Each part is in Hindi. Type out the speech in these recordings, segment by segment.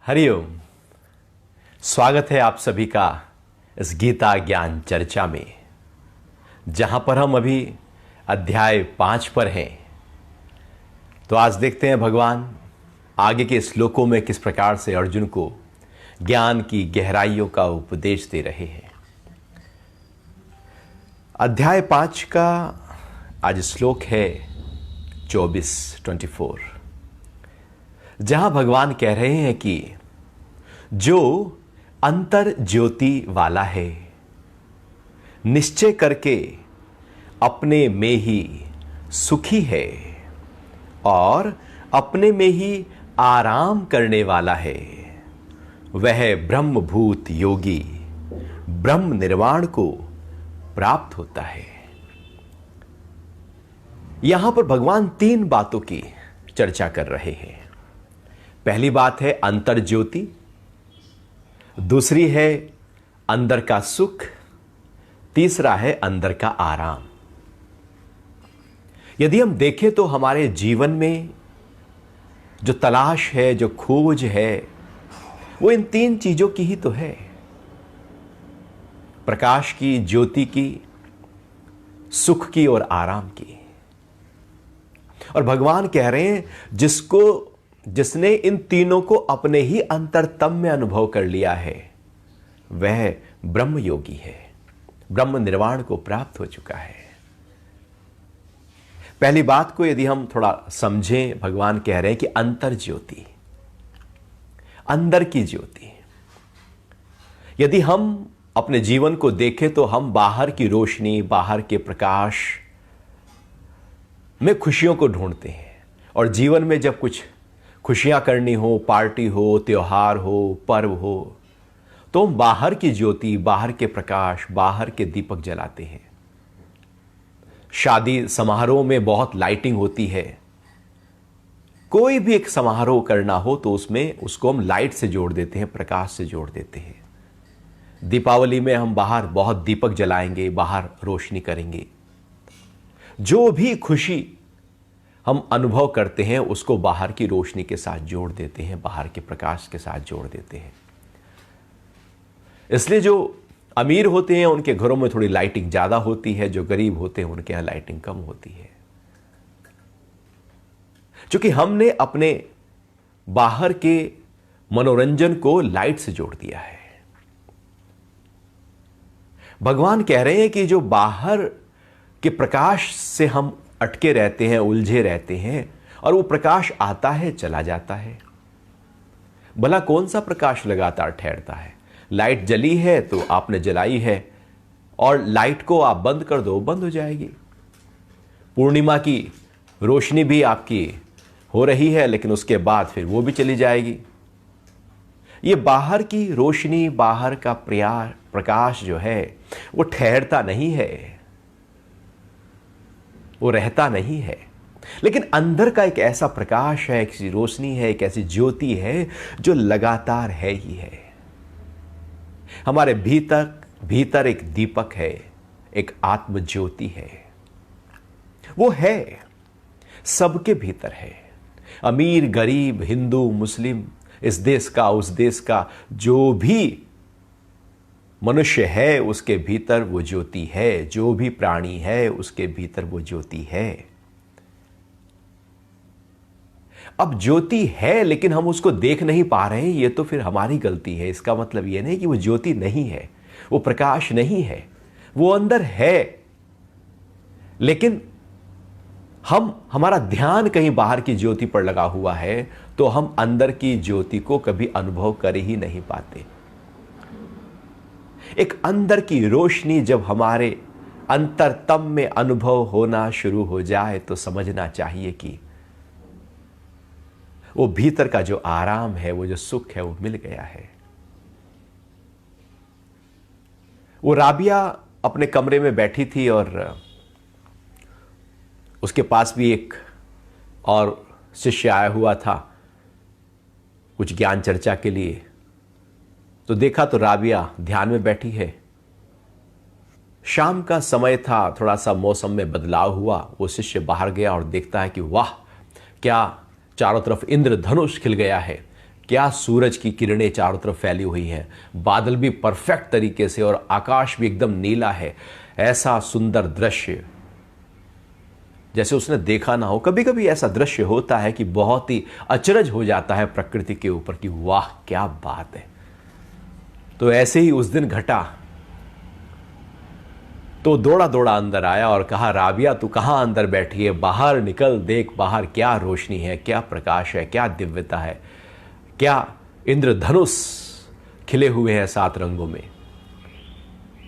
हरिओम। स्वागत है आप सभी का इस गीता ज्ञान चर्चा में, जहां पर हम अभी अध्याय 5 पर हैं। तो आज देखते हैं भगवान आगे के श्लोकों में किस प्रकार से अर्जुन को ज्ञान की गहराइयों का उपदेश दे रहे हैं। अध्याय 5 का आज श्लोक है 24, जहां भगवान कह रहे हैं कि जो अंतर ज्योति वाला है, निश्चय करके अपने में ही सुखी है और अपने में ही आराम करने वाला है, वह ब्रह्मभूत योगी ब्रह्म निर्वाण को प्राप्त होता है। यहां पर भगवान 3 बातों की चर्चा कर रहे हैं। पहली बात है अंतर ज्योति, दूसरी है अंदर का सुख, तीसरा है अंदर का आराम। यदि हम देखें तो हमारे जीवन में जो तलाश है, जो खोज है, वो इन 3 चीजों की ही तो है। प्रकाश की, ज्योति की, सुख की और आराम की। और भगवान कह रहे हैं जिसने इन तीनों को अपने ही अंतरतम में अनुभव कर लिया है, वह ब्रह्म योगी है, ब्रह्म निर्वाण को प्राप्त हो चुका है। पहली बात को यदि हम थोड़ा समझें, भगवान कह रहे हैं कि अंतर ज्योति, अंदर की ज्योति। यदि हम अपने जीवन को देखें तो हम बाहर की रोशनी, बाहर के प्रकाश में खुशियों को ढूंढते हैं। और जीवन में जब कुछ खुशियां करनी हो, पार्टी हो, त्योहार हो, पर्व हो, तो हम बाहर की ज्योति, बाहर के प्रकाश, बाहर के दीपक जलाते हैं। शादी समारोह में बहुत लाइटिंग होती है। कोई भी एक समारोह करना हो तो उसको हम लाइट से जोड़ देते हैं, प्रकाश से जोड़ देते हैं। दीपावली में हम बाहर बहुत दीपक जलाएंगे, बाहर रोशनी करेंगे। जो भी खुशी हम अनुभव करते हैं उसको बाहर की रोशनी के साथ जोड़ देते हैं, बाहर के प्रकाश के साथ जोड़ देते हैं। इसलिए जो अमीर होते हैं उनके घरों में थोड़ी लाइटिंग ज्यादा होती है, जो गरीब होते हैं उनके यहां लाइटिंग कम होती है। क्योंकि हमने अपने बाहर के मनोरंजन को लाइट से जोड़ दिया है। भगवान कह रहे हैं कि जो बाहर के प्रकाश से हम अटके रहते हैं, उलझे रहते हैं, और वो प्रकाश आता है, चला जाता है। भला कौन सा प्रकाश लगातार ठहरता है? लाइट जली है तो आपने जलाई है, और लाइट को आप बंद कर दो, बंद हो जाएगी। पूर्णिमा की रोशनी भी आपकी हो रही है, लेकिन उसके बाद फिर वो भी चली जाएगी। ये बाहर की रोशनी, बाहर का प्रकाश जो है वो ठहरता नहीं है, वो रहता नहीं है। लेकिन अंदर का एक ऐसा प्रकाश है, एक ऐसी रोशनी है, एक ऐसी ज्योति है जो लगातार है ही है। हमारे भीतर एक दीपक है, एक आत्म ज्योति है। वो है, सबके भीतर है। अमीर, गरीब, हिंदू, मुस्लिम, इस देश का, उस देश का, जो भी मनुष्य है उसके भीतर वो ज्योति है। जो भी प्राणी है उसके भीतर वो ज्योति है। अब ज्योति है लेकिन हम उसको देख नहीं पा रहे हैं, ये तो फिर हमारी गलती है। इसका मतलब ये नहीं कि वो ज्योति नहीं है, वो प्रकाश नहीं है, वो अंदर है, लेकिन हमारा ध्यान कहीं बाहर की ज्योति पर लगा हुआ है, तो हम अंदर की ज्योति को कभी अनुभव कर ही नहीं पाते। एक अंदर की रोशनी जब हमारे अंतरतम में अनुभव होना शुरू हो जाए तो समझना चाहिए कि वो भीतर का जो आराम है, वो जो सुख है, वो मिल गया है। वो राबिया अपने कमरे में बैठी थी और उसके पास भी एक और शिष्य आया हुआ था कुछ ज्ञान चर्चा के लिए। तो देखा तो राबिया ध्यान में बैठी है। शाम का समय था, थोड़ा सा मौसम में बदलाव हुआ। वो शिष्य बाहर गया और देखता है कि वाह, क्या चारों तरफ इंद्रधनुष खिल गया है, क्या सूरज की किरणें चारों तरफ फैली हुई हैं, बादल भी परफेक्ट तरीके से और आकाश भी एकदम नीला है। ऐसा सुंदर दृश्य जैसे उसने देखा ना हो। कभी कभी ऐसा दृश्य होता है कि बहुत ही अचरज हो जाता है प्रकृति के ऊपर कि वाह क्या बात है। तो ऐसे ही उस दिन घटा। तो दौड़ा दौड़ा अंदर आया और कहा, राबिया तू कहां अंदर बैठी है, बाहर निकल, देख बाहर क्या रोशनी है, क्या प्रकाश है, क्या दिव्यता है, क्या इंद्रधनुष खिले हुए हैं 7 रंगों में।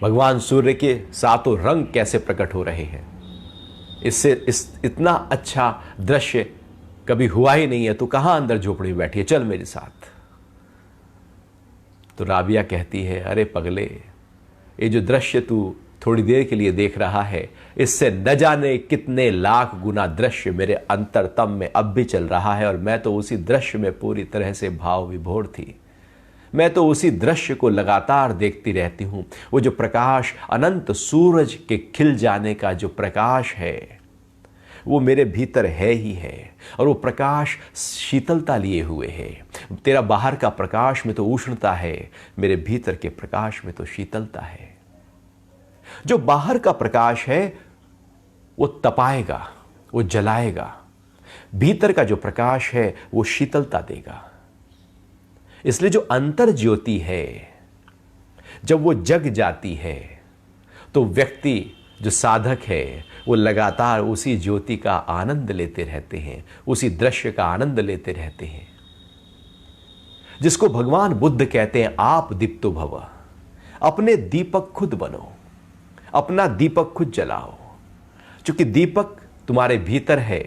भगवान सूर्य के 7 रंग कैसे प्रकट हो रहे हैं। इतना अच्छा दृश्य कभी हुआ ही नहीं है। तू कहां अंदर झोपड़ी में बैठी है, चल मेरे साथ। तो राबिया कहती है, अरे पगले, ये जो दृश्य तू थोड़ी देर के लिए देख रहा है, इससे न जाने कितने लाख गुना दृश्य मेरे अंतरतम में अब भी चल रहा है। और मैं तो उसी दृश्य में पूरी तरह से भाव विभोर थी। मैं तो उसी दृश्य को लगातार देखती रहती हूं। वो जो प्रकाश, अनंत सूरज के खिल जाने का जो प्रकाश है, वो मेरे भीतर है ही है। और वो प्रकाश शीतलता लिए हुए है। तेरा बाहर का प्रकाश में तो उष्णता है, मेरे भीतर के प्रकाश में तो शीतलता है। जो बाहर का प्रकाश है वो तपाएगा, वो जलाएगा। भीतर का जो प्रकाश है वो शीतलता देगा। इसलिए जो अंतर ज्योति है, जब वो जग जाती है तो व्यक्ति जो साधक है वो लगातार उसी ज्योति का आनंद लेते रहते हैं, उसी दृश्य का आनंद लेते रहते हैं। जिसको भगवान बुद्ध कहते हैं, आप दीप्तो भव। अपने दीपक खुद बनो, अपना दीपक खुद जलाओ। क्योंकि दीपक तुम्हारे भीतर है,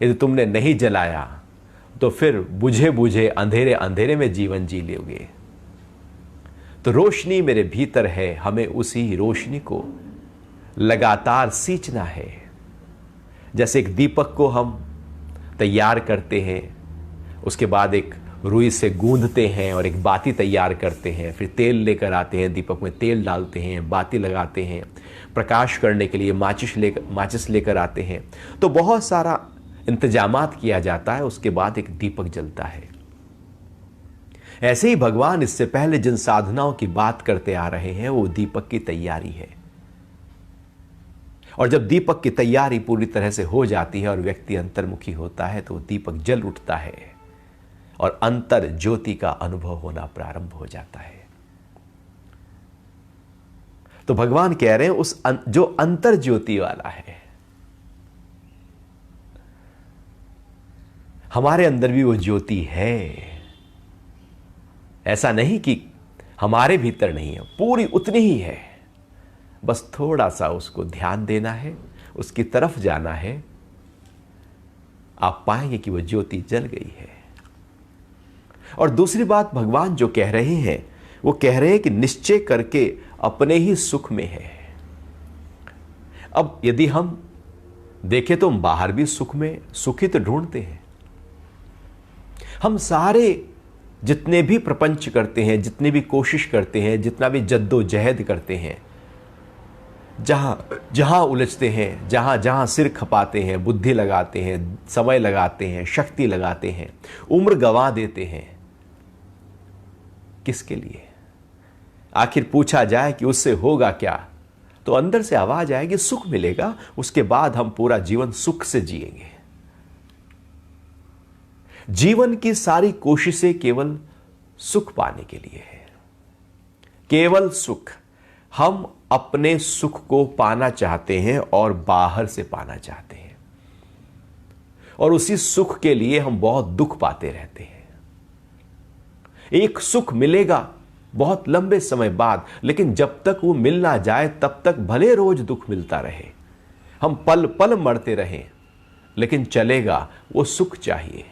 यदि तुमने नहीं जलाया तो फिर बुझे बुझे अंधेरे अंधेरे में जीवन जी लोगे। तो रोशनी मेरे भीतर है, हमें उसी रोशनी को लगातार सींचना है। जैसे एक दीपक को हम तैयार करते हैं, उसके बाद एक रुई से गूंदते हैं और एक बाती तैयार करते हैं, फिर तेल लेकर आते हैं, दीपक में तेल डालते हैं, बाती लगाते हैं, प्रकाश करने के लिए माचिस लेकर आते हैं। तो बहुत सारा इंतजामात किया जाता है, उसके बाद एक दीपक जलता है। ऐसे ही भगवान इससे पहले जिन साधनाओं की बात करते आ रहे हैं वो दीपक की तैयारी है। और जब दीपक की तैयारी पूरी तरह से हो जाती है और व्यक्ति अंतर्मुखी होता है तो दीपक जल उठता है और अंतर ज्योति का अनुभव होना प्रारंभ हो जाता है। तो भगवान कह रहे हैं जो अंतर ज्योति वाला है, हमारे अंदर भी वो ज्योति है। ऐसा नहीं कि हमारे भीतर नहीं है, पूरी उतनी ही है। बस थोड़ा सा उसको ध्यान देना है, उसकी तरफ जाना है, आप पाएंगे कि वो ज्योति जल गई है। और दूसरी बात भगवान जो कह रहे हैं, वो कह रहे हैं कि निश्चय करके अपने ही सुख में है। अब यदि हम देखें तो हम बाहर भी सुख में सुखी तो ढूंढते हैं। हम सारे जितने भी प्रपंच करते हैं, जितनी भी कोशिश करते हैं, जितना भी जद्दोजहद करते हैं, जहां जहां उलझते हैं, जहां जहां सिर खपाते हैं, बुद्धि लगाते हैं, समय लगाते हैं, शक्ति लगाते हैं, उम्र गंवा देते हैं, किसके लिए? आखिर पूछा जाए कि उससे होगा क्या, तो अंदर से आवाज आएगी सुख मिलेगा, उसके बाद हम पूरा जीवन सुख से जिएंगे। जीवन की सारी कोशिशें केवल सुख पाने के लिए है, केवल सुख। हम अपने सुख को पाना चाहते हैं और बाहर से पाना चाहते हैं, और उसी सुख के लिए हम बहुत दुख पाते रहते हैं। एक सुख मिलेगा बहुत लंबे समय बाद, लेकिन जब तक वो मिल ना जाए तब तक भले रोज दुख मिलता रहे, हम पल पल मरते रहें, लेकिन चलेगा, वो सुख चाहिए।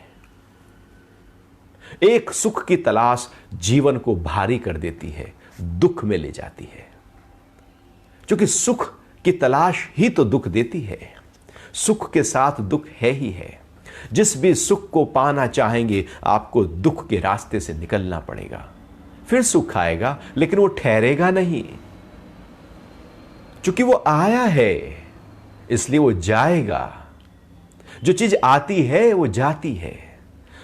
एक सुख की तलाश जीवन को भारी कर देती है, दुख में ले जाती है। क्योंकि सुख की तलाश ही तो दुख देती है, सुख के साथ दुख है ही है। जिस भी सुख को पाना चाहेंगे आपको दुख के रास्ते से निकलना पड़ेगा, फिर सुख आएगा, लेकिन वो ठहरेगा नहीं। क्योंकि वो आया है इसलिए वो जाएगा। जो चीज आती है वो जाती है,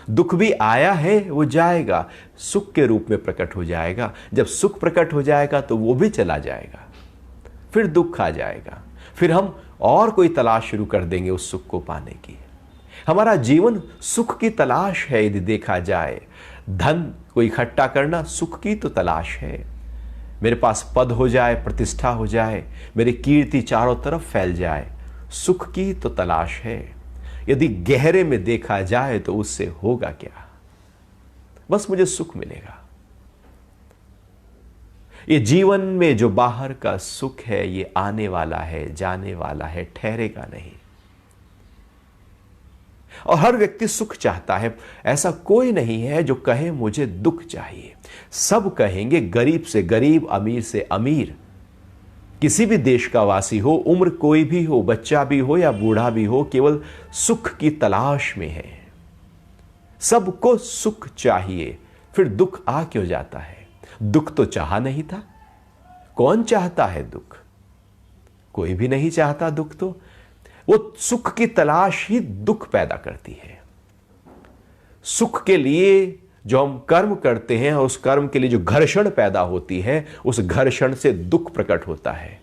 दुख भी आया है, वो जाएगा, सुख के रूप में प्रकट हो जाएगा। जब सुख प्रकट हो जाएगा तो वो भी चला जाएगा, फिर दुख आ जाएगा, फिर हम और कोई तलाश शुरू कर देंगे उस सुख को पाने की। हमारा जीवन सुख की तलाश है। यदि देखा जाए, धन को इकट्ठा करना सुख की तो तलाश है। मेरे पास पद हो जाए, प्रतिष्ठा हो जाए, मेरी कीर्ति चारों तरफ फैल जाए, सुख की तो तलाश है। यदि गहरे में देखा जाए तो उससे होगा क्या? बस मुझे सुख मिलेगा। ये जीवन में जो बाहर का सुख है, ये आने वाला है, जाने वाला है, ठहरेगा नहीं। और हर व्यक्ति सुख चाहता है। ऐसा कोई नहीं है जो कहे मुझे दुख चाहिए। सब कहेंगे, गरीब से गरीब, अमीर से अमीर, किसी भी देश का वासी हो, उम्र कोई भी हो, बच्चा भी हो या बूढ़ा भी हो, केवल सुख की तलाश में है। सबको सुख चाहिए, फिर दुख आ क्यों जाता है? दुख तो चाहा नहीं था। कौन चाहता है दुख? कोई भी नहीं चाहता दुख। तो वो सुख की तलाश ही दुख पैदा करती है। सुख के लिए जो हम कर्म करते हैं और उस कर्म के लिए जो घर्षण पैदा होती है, उस घर्षण से दुख प्रकट होता है।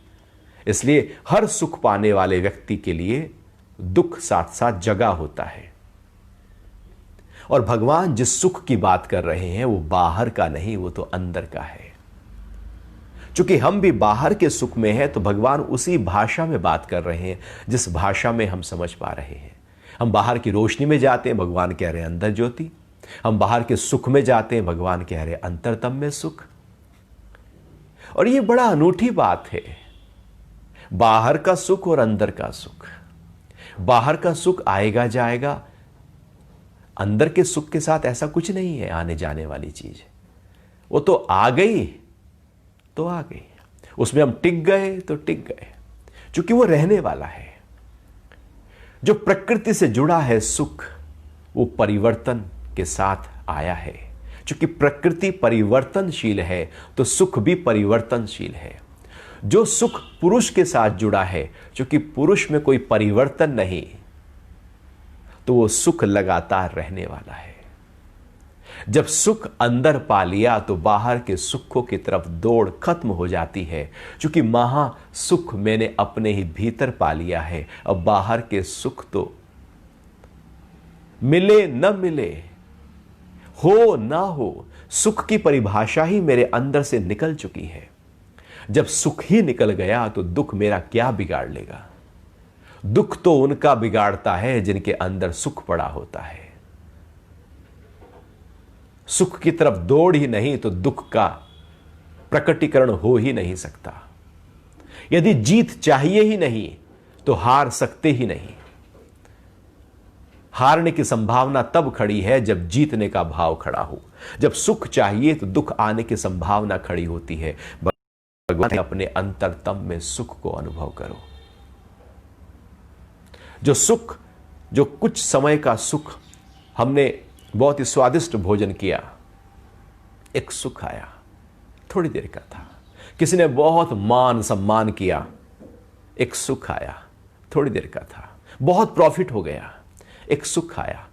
इसलिए हर सुख पाने वाले व्यक्ति के लिए दुख साथ साथ जगा होता है। और भगवान जिस सुख की बात कर रहे हैं वो बाहर का नहीं, वो तो अंदर का है। चूंकि हम भी बाहर के सुख में हैं, तो भगवान उसी भाषा में बात कर रहे हैं जिस भाषा में हम समझ पा रहे हैं। हम बाहर की रोशनी में जाते हैं, भगवान कह रहे हैं अंदर ज्योति। हम बाहर के सुख में जाते हैं, भगवान कह रहे हैं अंतरतम में सुख। और ये बड़ा अनूठी बात है, बाहर का सुख और अंदर का सुख। बाहर का सुख आएगा जाएगा, अंदर के सुख के साथ ऐसा कुछ नहीं है आने जाने वाली चीज। वो तो आ गई तो आ गई, उसमें हम टिक गए तो टिक गए, क्योंकि वो रहने वाला है। जो प्रकृति से जुड़ा है सुख, वो परिवर्तन के साथ आया है। क्योंकि प्रकृति परिवर्तनशील है, तो सुख भी परिवर्तनशील है। जो सुख पुरुष के साथ जुड़ा है, क्योंकि पुरुष में कोई परिवर्तन नहीं, तो वो सुख लगातार रहने वाला है। जब सुख अंदर पा लिया तो बाहर के सुखों की तरफ दौड़ खत्म हो जाती है। क्योंकि महा सुख मैंने अपने ही भीतर पा लिया है। अब बाहर के सुख तो मिले न मिले, हो ना हो, सुख की परिभाषा ही मेरे अंदर से निकल चुकी है। जब सुख ही निकल गया तो दुख मेरा क्या बिगाड़ लेगा? दुख तो उनका बिगाड़ता है जिनके अंदर सुख पड़ा होता है। सुख की तरफ दौड़ ही नहीं तो दुख का प्रकटीकरण हो ही नहीं सकता। यदि जीत चाहिए ही नहीं तो हार सकते ही नहीं। हारने की संभावना तब खड़ी है जब जीतने का भाव खड़ा हो। जब सुख चाहिए तो दुख आने की संभावना खड़ी होती है। भगवान अपने अंतरतम में सुख को अनुभव करो। जो सुख, जो कुछ समय का सुख, हमने बहुत ही स्वादिष्ट भोजन किया, एक सुख आया, थोड़ी देर का था। किसी ने बहुत मान सम्मान किया, एक सुख आया, थोड़ी देर का था। बहुत प्रॉफिट हो गया, एक सुख आया,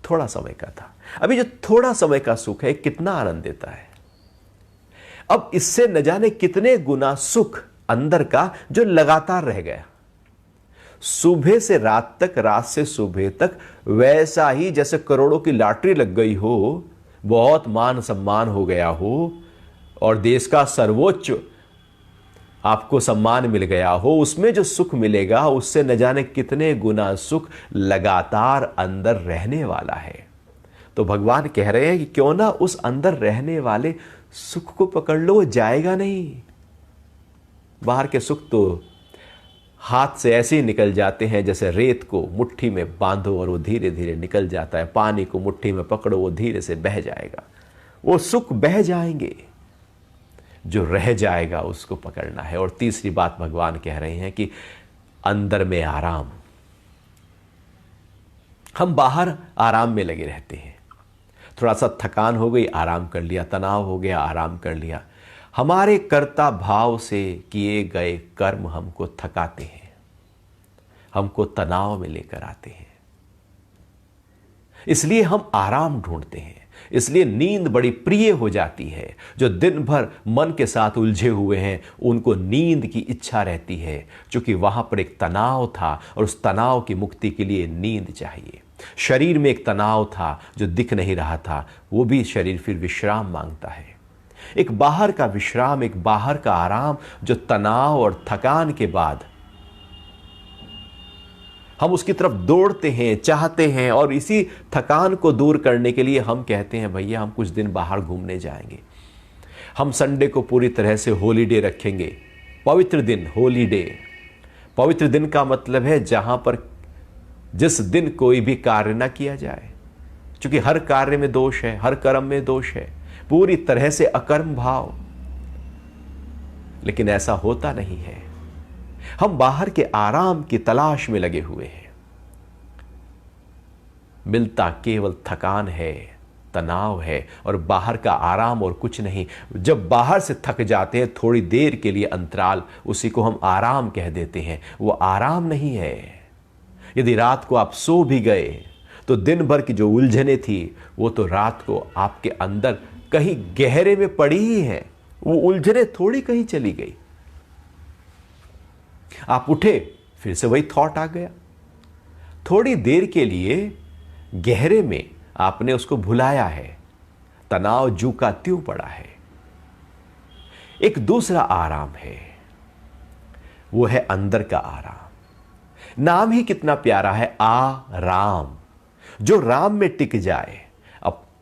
थोड़ा समय का था। अभी जो थोड़ा समय का सुख है कितना आनंद देता है। अब इससे न जाने कितने गुना सुख अंदर का जो लगातार रह गया, सुबह से रात तक, रात से सुबह तक, वैसा ही जैसे करोड़ों की लॉटरी लग गई हो, बहुत मान सम्मान हो गया हो और देश का सर्वोच्च आपको सम्मान मिल गया हो, उसमें जो सुख मिलेगा उससे न जाने कितने गुना सुख लगातार अंदर रहने वाला है। तो भगवान कह रहे हैं कि क्यों ना उस अंदर रहने वाले सुख को पकड़ लो, वो जाएगा नहीं। बाहर के सुख तो हाथ से ऐसे ही निकल जाते हैं जैसे रेत को मुट्ठी में बांधो और वो धीरे धीरे निकल जाता है। पानी को मुट्ठी में पकड़ो, वो धीरे से बह जाएगा। वो सुख बह जाएंगे, जो रह जाएगा उसको पकड़ना है। और तीसरी बात भगवान कह रहे हैं कि अंदर में आराम। हम बाहर आराम में लगे रहते हैं, थोड़ा सा थकान हो गई, आराम कर लिया, तनाव हो गया, आराम कर लिया। हमारे कर्ता भाव से किए गए कर्म हमको थकाते हैं, हमको तनाव में लेकर आते हैं। इसलिए हम आराम ढूंढते हैं, इसलिए नींद बड़ी प्रिय हो जाती है। जो दिन भर मन के साथ उलझे हुए हैं उनको नींद की इच्छा रहती है, क्योंकि वहां पर एक तनाव था और उस तनाव की मुक्ति के लिए नींद चाहिए। शरीर में एक तनाव था जो दिख नहीं रहा था, वो भी शरीर फिर विश्राम मांगता है। एक बाहर का विश्राम, एक बाहर का आराम, जो तनाव और थकान के बाद हम उसकी तरफ दौड़ते हैं, चाहते हैं, और इसी थकान को दूर करने के लिए हम कहते हैं भैया हम कुछ दिन बाहर घूमने जाएंगे, हम संडे को पूरी तरह से हॉलीडे रखेंगे। पवित्र दिन, हॉलीडे। पवित्र दिन का मतलब है जहां पर जिस दिन कोई भी कार्य ना किया जाए, क्योंकि हर कार्य में दोष है, हर कर्म में दोष है, पूरी तरह से अकर्म भाव। लेकिन ऐसा होता नहीं है। हम बाहर के आराम की तलाश में लगे हुए हैं। मिलता केवल थकान है, तनाव है, और बाहर का आराम और कुछ नहीं। जब बाहर से थक जाते हैं थोड़ी देर के लिए अंतराल, उसी को हम आराम कह देते हैं। वो आराम नहीं है। यदि रात को आप सो भी गए तो दिन भर की जो उलझने थी वो तो रात को आपके अंदर कहीं गहरे में पड़ी ही है, वो उलझने थोड़ी कहीं चली गई। आप उठे, फिर से वही थॉट आ गया। थोड़ी देर के लिए गहरे में आपने उसको भुलाया है, तनाव जू का त्यों पड़ा है। एक दूसरा आराम है, वो है अंदर का आराम। नाम ही कितना प्यारा है, आराम। जो राम में टिक जाए,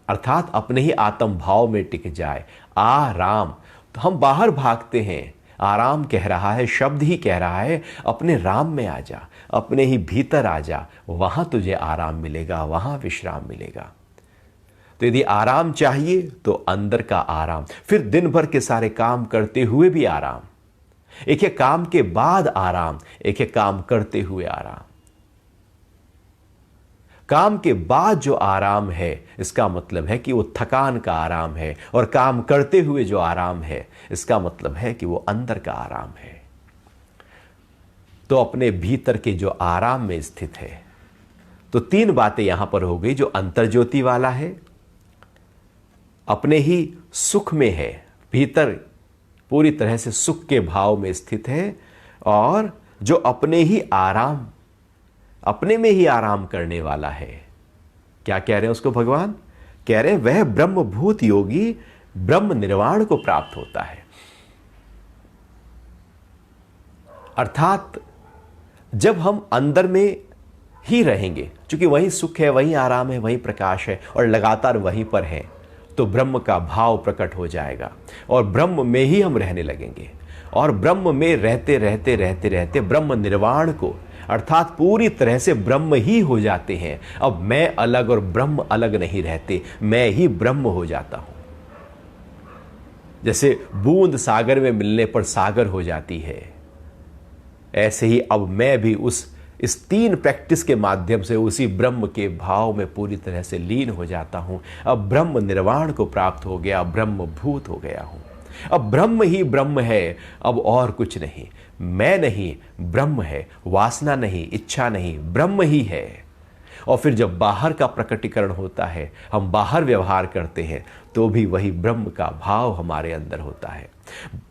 अर्थात अपने ही आत्म भाव में टिक जाए, आराम। तो हम बाहर भागते हैं, आराम कह रहा है, शब्द ही कह रहा है अपने राम में आ जा, अपने ही भीतर आ जा, वहां तुझे आराम मिलेगा, वहां विश्राम मिलेगा। तो यदि आराम चाहिए तो अंदर का आराम, फिर दिन भर के सारे काम करते हुए भी आराम, एक एक काम के बाद आराम, एक एक काम करते हुए आराम। काम के बाद जो आराम है इसका मतलब है कि वो थकान का आराम है, और काम करते हुए जो आराम है इसका मतलब है कि वो अंदर का आराम है। तो अपने भीतर के जो आराम में स्थित है। तो तीन बातें यहां पर हो गई। जो अंतर्ज्योति वाला है, अपने ही सुख में है, भीतर पूरी तरह से सुख के भाव में स्थित है, और जो अपने ही आराम, अपने में ही आराम करने वाला है। क्या कह रहे हैं उसको भगवान? कह रहे हैं वह ब्रह्मभूत योगी ब्रह्म निर्वाण को प्राप्त होता है। अर्थात जब हम अंदर में ही रहेंगे, क्योंकि वही सुख है, वही आराम है, वही प्रकाश है, और लगातार वहीं पर है, तो ब्रह्म का भाव प्रकट हो जाएगा, और ब्रह्म में ही हम रहने लगेंगे। और ब्रह्म में रहते रहते रहते रहते ब्रह्म निर्वाण को, अर्थात पूरी तरह से ब्रह्म ही हो जाते हैं। अब मैं अलग और ब्रह्म अलग नहीं रहते, मैं ही ब्रह्म हो जाता हूं। जैसे बूंद सागर में मिलने पर सागर हो जाती है, ऐसे ही अब मैं भी इस तीन प्रैक्टिस के माध्यम से उसी ब्रह्म के भाव में पूरी तरह से लीन हो जाता हूं। अब ब्रह्म निर्वाण को प्राप्त हो गया, ब्रह्म भूत हो गया हूं। अब ब्रह्म ही ब्रह्म है, अब और कुछ नहीं। मैं नहीं, ब्रह्म है। वासना नहीं, इच्छा नहीं, ब्रह्म ही है। और फिर जब बाहर का प्रकटीकरण होता है, हम बाहर व्यवहार करते हैं, तो भी वही ब्रह्म का भाव हमारे अंदर होता है।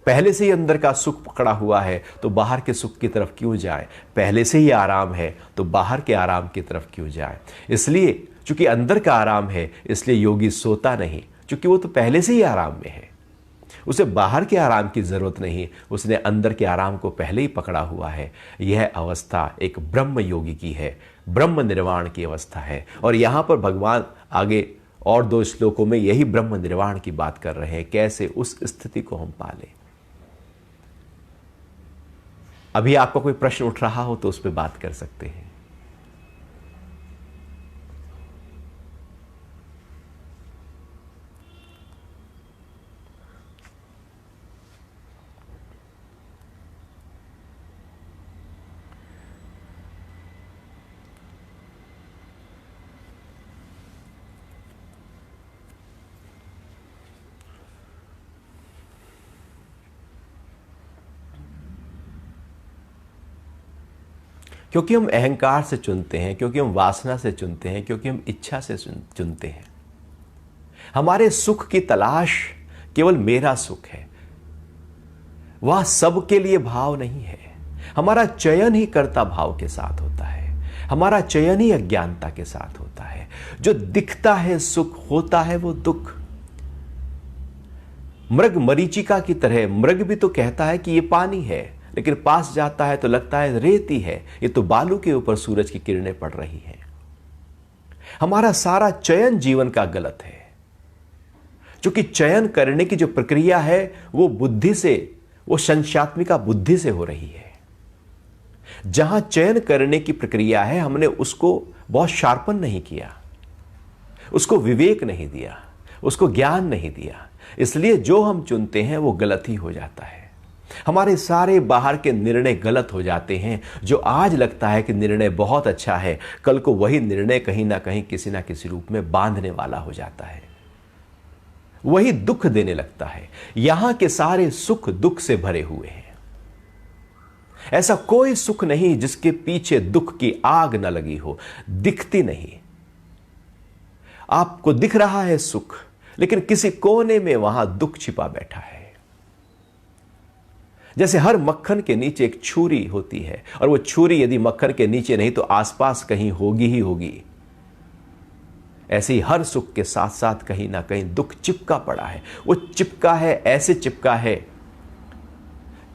पहले से ही अंदर का सुख पकड़ा हुआ है, तो बाहर के सुख की तरफ क्यों जाए? पहले से ही आराम है, तो बाहर के आराम की तरफ क्यों जाए? इसलिए चूंकि अंदर का आराम है, इसलिए योगी सोता नहीं, क्योंकि वो तो पहले से ही आराम में है। उसे बाहर के आराम की जरूरत नहीं, उसने अंदर के आराम को पहले ही पकड़ा हुआ है। यह अवस्था एक ब्रह्म योगी की है, ब्रह्म निर्वाण की अवस्था है। और यहां पर भगवान आगे और 2 श्लोकों में यही ब्रह्म निर्वाण की बात कर रहे हैं, कैसे उस स्थिति को हम पालें। अभी आपका कोई प्रश्न उठ रहा हो तो उस पर बात कर सकते हैं। क्योंकि हम अहंकार से चुनते हैं, क्योंकि हम वासना से चुनते हैं, क्योंकि हम इच्छा से चुनते हैं। हमारे सुख की तलाश केवल मेरा सुख है, वह सबके लिए भाव नहीं है। हमारा चयन ही कर्ता भाव के साथ होता है, हमारा चयन ही अज्ञानता के साथ होता है। जो दिखता है सुख, होता है वो दुख। मृग मरीचिका की तरह, मृग भी तो कहता है कि ये पानी है, लेकिन पास जाता है तो लगता है रेती है, ये तो बालू के ऊपर सूरज की किरणें पड़ रही हैं। हमारा सारा चयन जीवन का गलत है, क्योंकि चयन करने की जो प्रक्रिया है वो बुद्धि से, वो संख्यात्मिका बुद्धि से हो रही है। जहां चयन करने की प्रक्रिया है, हमने उसको बहुत शार्पन नहीं किया, उसको विवेक नहीं दिया, उसको ज्ञान नहीं दिया, इसलिए जो हम चुनते हैं वो गलत ही हो जाता है। हमारे सारे बाहर के निर्णय गलत हो जाते हैं। जो आज लगता है कि निर्णय बहुत अच्छा है, कल को वही निर्णय कहीं ना कहीं किसी ना किसी रूप में बांधने वाला हो जाता है, वही दुख देने लगता है। यहां के सारे सुख दुख से भरे हुए हैं। ऐसा कोई सुख नहीं जिसके पीछे दुख की आग न लगी हो, दिखती नहीं। आपको दिख रहा है सुख, लेकिन किसी कोने में वहां दुख छिपा बैठा है। जैसे हर मक्खन के नीचे एक छुरी होती है, और वो छुरी यदि मक्खन के नीचे नहीं तो आसपास कहीं होगी ही होगी, ऐसे ही हर सुख के साथ साथ कहीं ना कहीं दुख चिपका पड़ा है। वो चिपका है, ऐसे चिपका है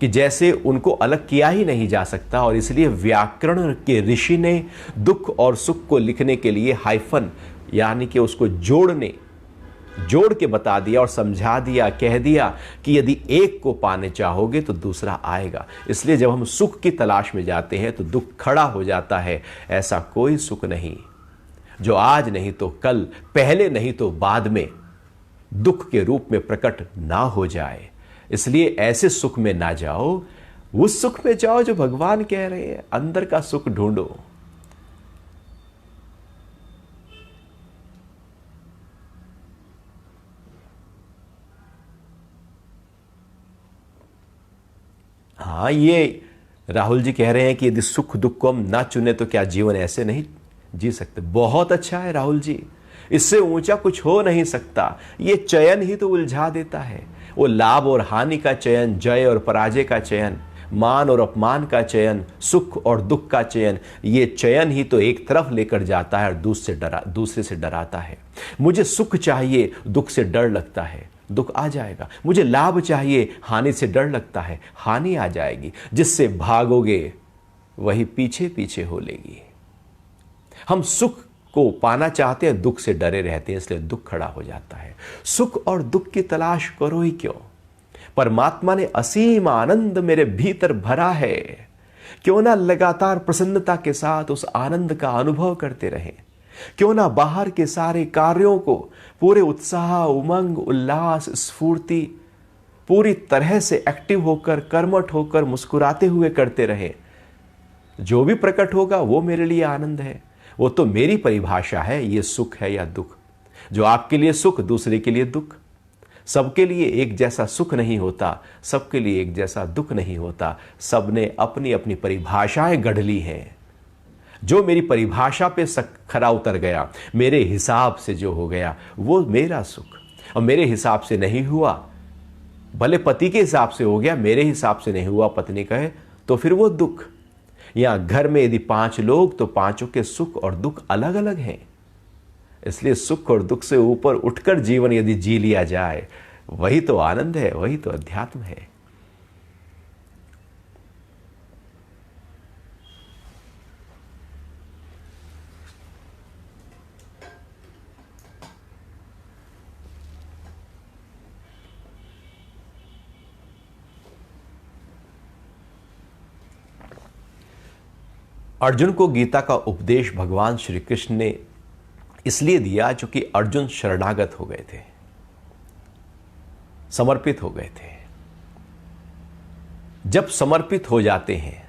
कि जैसे उनको अलग किया ही नहीं जा सकता। और इसलिए व्याकरण के ऋषि ने दुख और सुख को लिखने के लिए हाइफन, यानी कि उसको जोड़ के बता दिया और समझा दिया, कह दिया कि यदि एक को पाने चाहोगे तो दूसरा आएगा। इसलिए जब हम सुख की तलाश में जाते हैं तो दुख खड़ा हो जाता है। ऐसा कोई सुख नहीं जो आज नहीं तो कल, पहले नहीं तो बाद में दुख के रूप में प्रकट ना हो जाए। इसलिए ऐसे सुख में ना जाओ, उस सुख में जाओ जो भगवान कह रहे हैं, अंदर का सुख ढूंढो। हाँ, ये राहुल जी कह रहे हैं कि यदि सुख दुख को हम ना चुने तो क्या जीवन ऐसे नहीं जी सकते। बहुत अच्छा है राहुल जी, इससे ऊंचा कुछ हो नहीं सकता। ये चयन ही तो उलझा देता है। वो लाभ और हानि का चयन, जय और पराजय का चयन, मान और अपमान का चयन, सुख और दुख का चयन, ये चयन ही तो एक तरफ लेकर जाता है और दूसरे से डराता है। मुझे सुख चाहिए, दुख से डर लगता है, दुख आ जाएगा। मुझे लाभ चाहिए, हानि से डर लगता है, हानि आ जाएगी। जिससे भागोगे वही पीछे पीछे हो लेगी। हम सुख को पाना चाहते हैं, दुख से डरे रहते हैं, इसलिए दुख खड़ा हो जाता है। सुख और दुख की तलाश करो ही क्यों? परमात्मा ने असीम आनंद मेरे भीतर भरा है, क्यों ना लगातार प्रसन्नता के साथ उस आनंद का अनुभव करते रहें। क्यों ना बाहर के सारे कार्यों को पूरे उत्साह, उमंग, उल्लास, स्फूर्ति, पूरी तरह से एक्टिव होकर, कर्मठ होकर, मुस्कुराते हुए करते रहें। जो भी प्रकट होगा वो मेरे लिए आनंद है, वो तो मेरी परिभाषा है, ये सुख है या दुख। जो आपके लिए सुख, दूसरे के लिए दुख। सबके लिए एक जैसा सुख नहीं होता, सबके लिए एक जैसा दुख नहीं होता। सबने अपनी अपनी परिभाषाएं गढ़ ली हैं। जो मेरी परिभाषा पे खरा उतर गया, मेरे हिसाब से जो हो गया, वो मेरा सुख। और मेरे हिसाब से नहीं हुआ, भले पति के हिसाब से हो गया, मेरे हिसाब से नहीं हुआ, पत्नी कहे, तो फिर वो दुख। यहां घर में यदि 5 लोग, तो 5 के सुख और दुख अलग अलग हैं। इसलिए सुख और दुख से ऊपर उठकर जीवन यदि जी लिया जाए, वही तो आनंद है, वही तो अध्यात्म है। अर्जुन को गीता का उपदेश भगवान श्री कृष्ण ने इसलिए दिया क्योंकि अर्जुन शरणागत हो गए थे, समर्पित हो गए थे। जब समर्पित हो जाते हैं,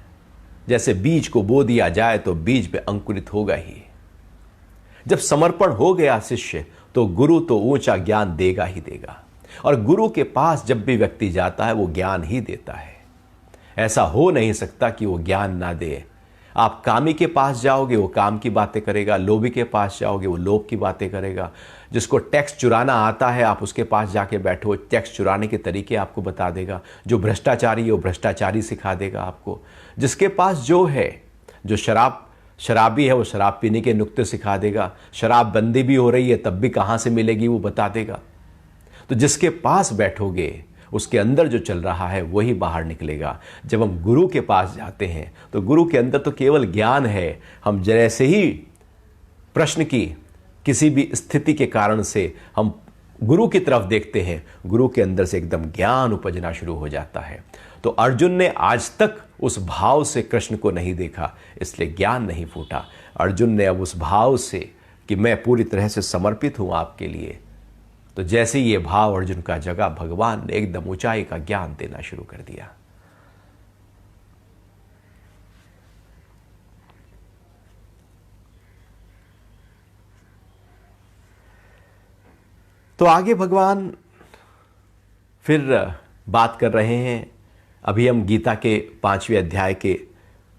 जैसे बीज को बो दिया जाए तो बीज पे अंकुरित होगा ही। जब समर्पण हो गया शिष्य, तो गुरु तो ऊंचा ज्ञान देगा ही देगा। और गुरु के पास जब भी व्यक्ति जाता है, वो ज्ञान ही देता है। ऐसा हो नहीं सकता कि वो ज्ञान ना दे। आप कामी के पास जाओगे, वो काम की बातें करेगा। लोभी के पास जाओगे, वो लोभ की बातें करेगा। जिसको टैक्स चुराना आता है, आप उसके पास जाके बैठो, टैक्स चुराने के तरीके आपको बता देगा। जो भ्रष्टाचारी है, वो भ्रष्टाचारी सिखा देगा आपको। जिसके पास जो है, जो शराबी है, वो शराब पीने के नुक्ते सिखा देगा। शराब बंदी भी हो रही है तब भी कहाँ से मिलेगी वो बता देगा। तो जिसके पास बैठोगे, उसके अंदर जो चल रहा है वही बाहर निकलेगा। जब हम गुरु के पास जाते हैं तो गुरु के अंदर तो केवल ज्ञान है। हम जैसे ही प्रश्न की किसी भी स्थिति के कारण से हम गुरु की तरफ देखते हैं, गुरु के अंदर से एकदम ज्ञान उपजना शुरू हो जाता है। तो अर्जुन ने आज तक उस भाव से कृष्ण को नहीं देखा, इसलिए ज्ञान नहीं फूटा। अर्जुन ने अब उस भाव से कि मैं पूरी तरह से समर्पित हूं आपके लिए, तो जैसे ही ये भाव अर्जुन का जगा, भगवान ने एकदम ऊंचाई का ज्ञान देना शुरू कर दिया। तो आगे भगवान फिर बात कर रहे हैं। अभी हम गीता के 5वें अध्याय के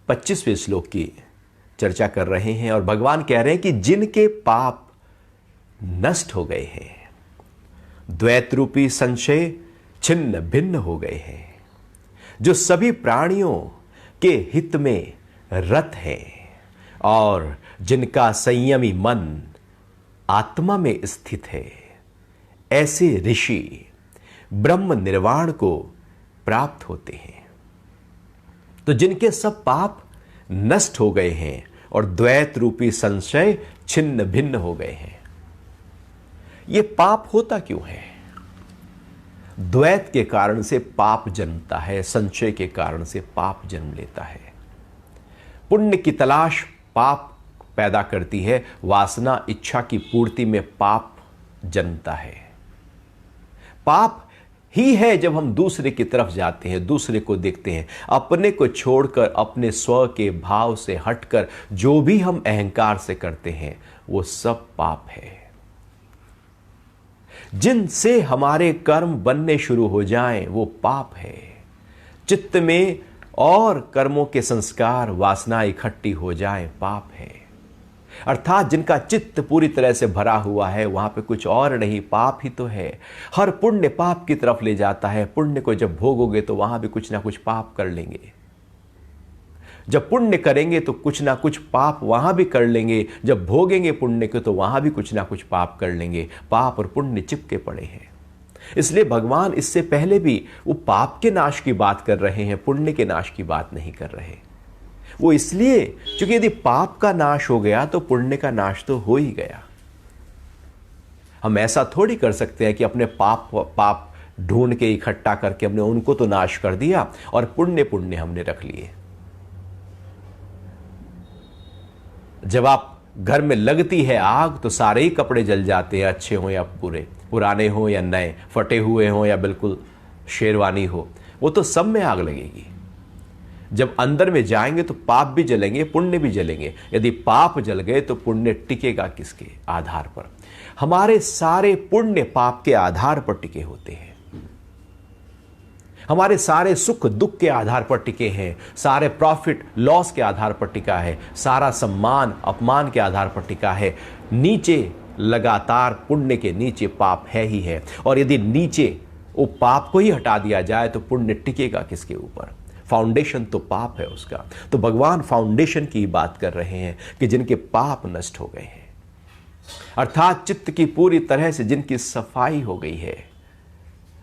25वें श्लोक की चर्चा कर रहे हैं और भगवान कह रहे हैं कि जिनके पाप नष्ट हो गए हैं, द्वैत रूपी संशय छिन्न भिन्न हो गए हैं, जो सभी प्राणियों के हित में रत हैं और जिनका संयमी मन आत्मा में स्थित है, ऐसे ऋषि ब्रह्म निर्वाण को प्राप्त होते हैं। तो जिनके सब पाप नष्ट हो गए हैं और द्वैत रूपी संशय छिन्न भिन्न हो गए हैं। ये पाप होता क्यों है? द्वैत के कारण से पाप जन्मता है, संशय के कारण से पाप जन्म लेता है। पुण्य की तलाश पाप पैदा करती है, वासना इच्छा की पूर्ति में पाप जन्मता है। पाप ही है जब हम दूसरे की तरफ जाते हैं, दूसरे को देखते हैं, अपने को छोड़कर अपने स्व के भाव से हटकर जो भी हम अहंकार से करते हैं वो सब पाप है। जिनसे हमारे कर्म बनने शुरू हो जाएं वो पाप है। चित्त में और कर्मों के संस्कार वासना इकट्ठी हो जाएं पाप है। अर्थात जिनका चित्त पूरी तरह से भरा हुआ है वहां पे कुछ और नहीं, पाप ही तो है। हर पुण्य पाप की तरफ ले जाता है। पुण्य को जब भोगोगे तो वहां भी कुछ ना कुछ पाप कर लेंगे। जब पुण्य करेंगे तो कुछ ना कुछ पाप वहां भी कर लेंगे। जब भोगेंगे पुण्य को तो वहां भी कुछ ना कुछ पाप कर लेंगे। पाप और पुण्य चिपके पड़े हैं। इसलिए भगवान इससे पहले भी वो पाप के नाश की बात कर रहे हैं, पुण्य के नाश की बात नहीं कर रहे। वो इसलिए क्योंकि यदि पाप का नाश हो गया तो पुण्य का नाश तो हो ही गया। हम ऐसा थोड़ी कर सकते हैं कि अपने पाप ढूंढ के इकट्ठा करके हमने उनको तो नाश कर दिया और पुण्य हमने रख लिए। जब आप घर में लगती है आग तो सारे ही कपड़े जल जाते हैं, अच्छे हो या बुरे, पुराने हो या नए, फटे हुए हो या बिल्कुल शेरवानी हो, वो तो सब में आग लगेगी। जब अंदर में जाएंगे तो पाप भी जलेंगे, पुण्य भी जलेंगे। यदि पाप जल गए तो पुण्य टिकेगा किसके आधार पर? हमारे सारे पुण्य पाप के आधार पर टिके होते हैं। हमारे सारे सुख दुख के आधार पर टिके हैं। सारे प्रॉफिट लॉस के आधार पर टिका है। सारा सम्मान अपमान के आधार पर टिका है। नीचे लगातार पुण्य के नीचे पाप है ही है। और यदि नीचे वो पाप को ही हटा दिया जाए तो पुण्य टिकेगा किसके ऊपर? फाउंडेशन तो पाप है उसका। तो भगवान फाउंडेशन की बात कर रहे हैं कि जिनके पाप नष्ट हो गए हैं, अर्थात चित्त की पूरी तरह से जिनकी सफाई हो गई है।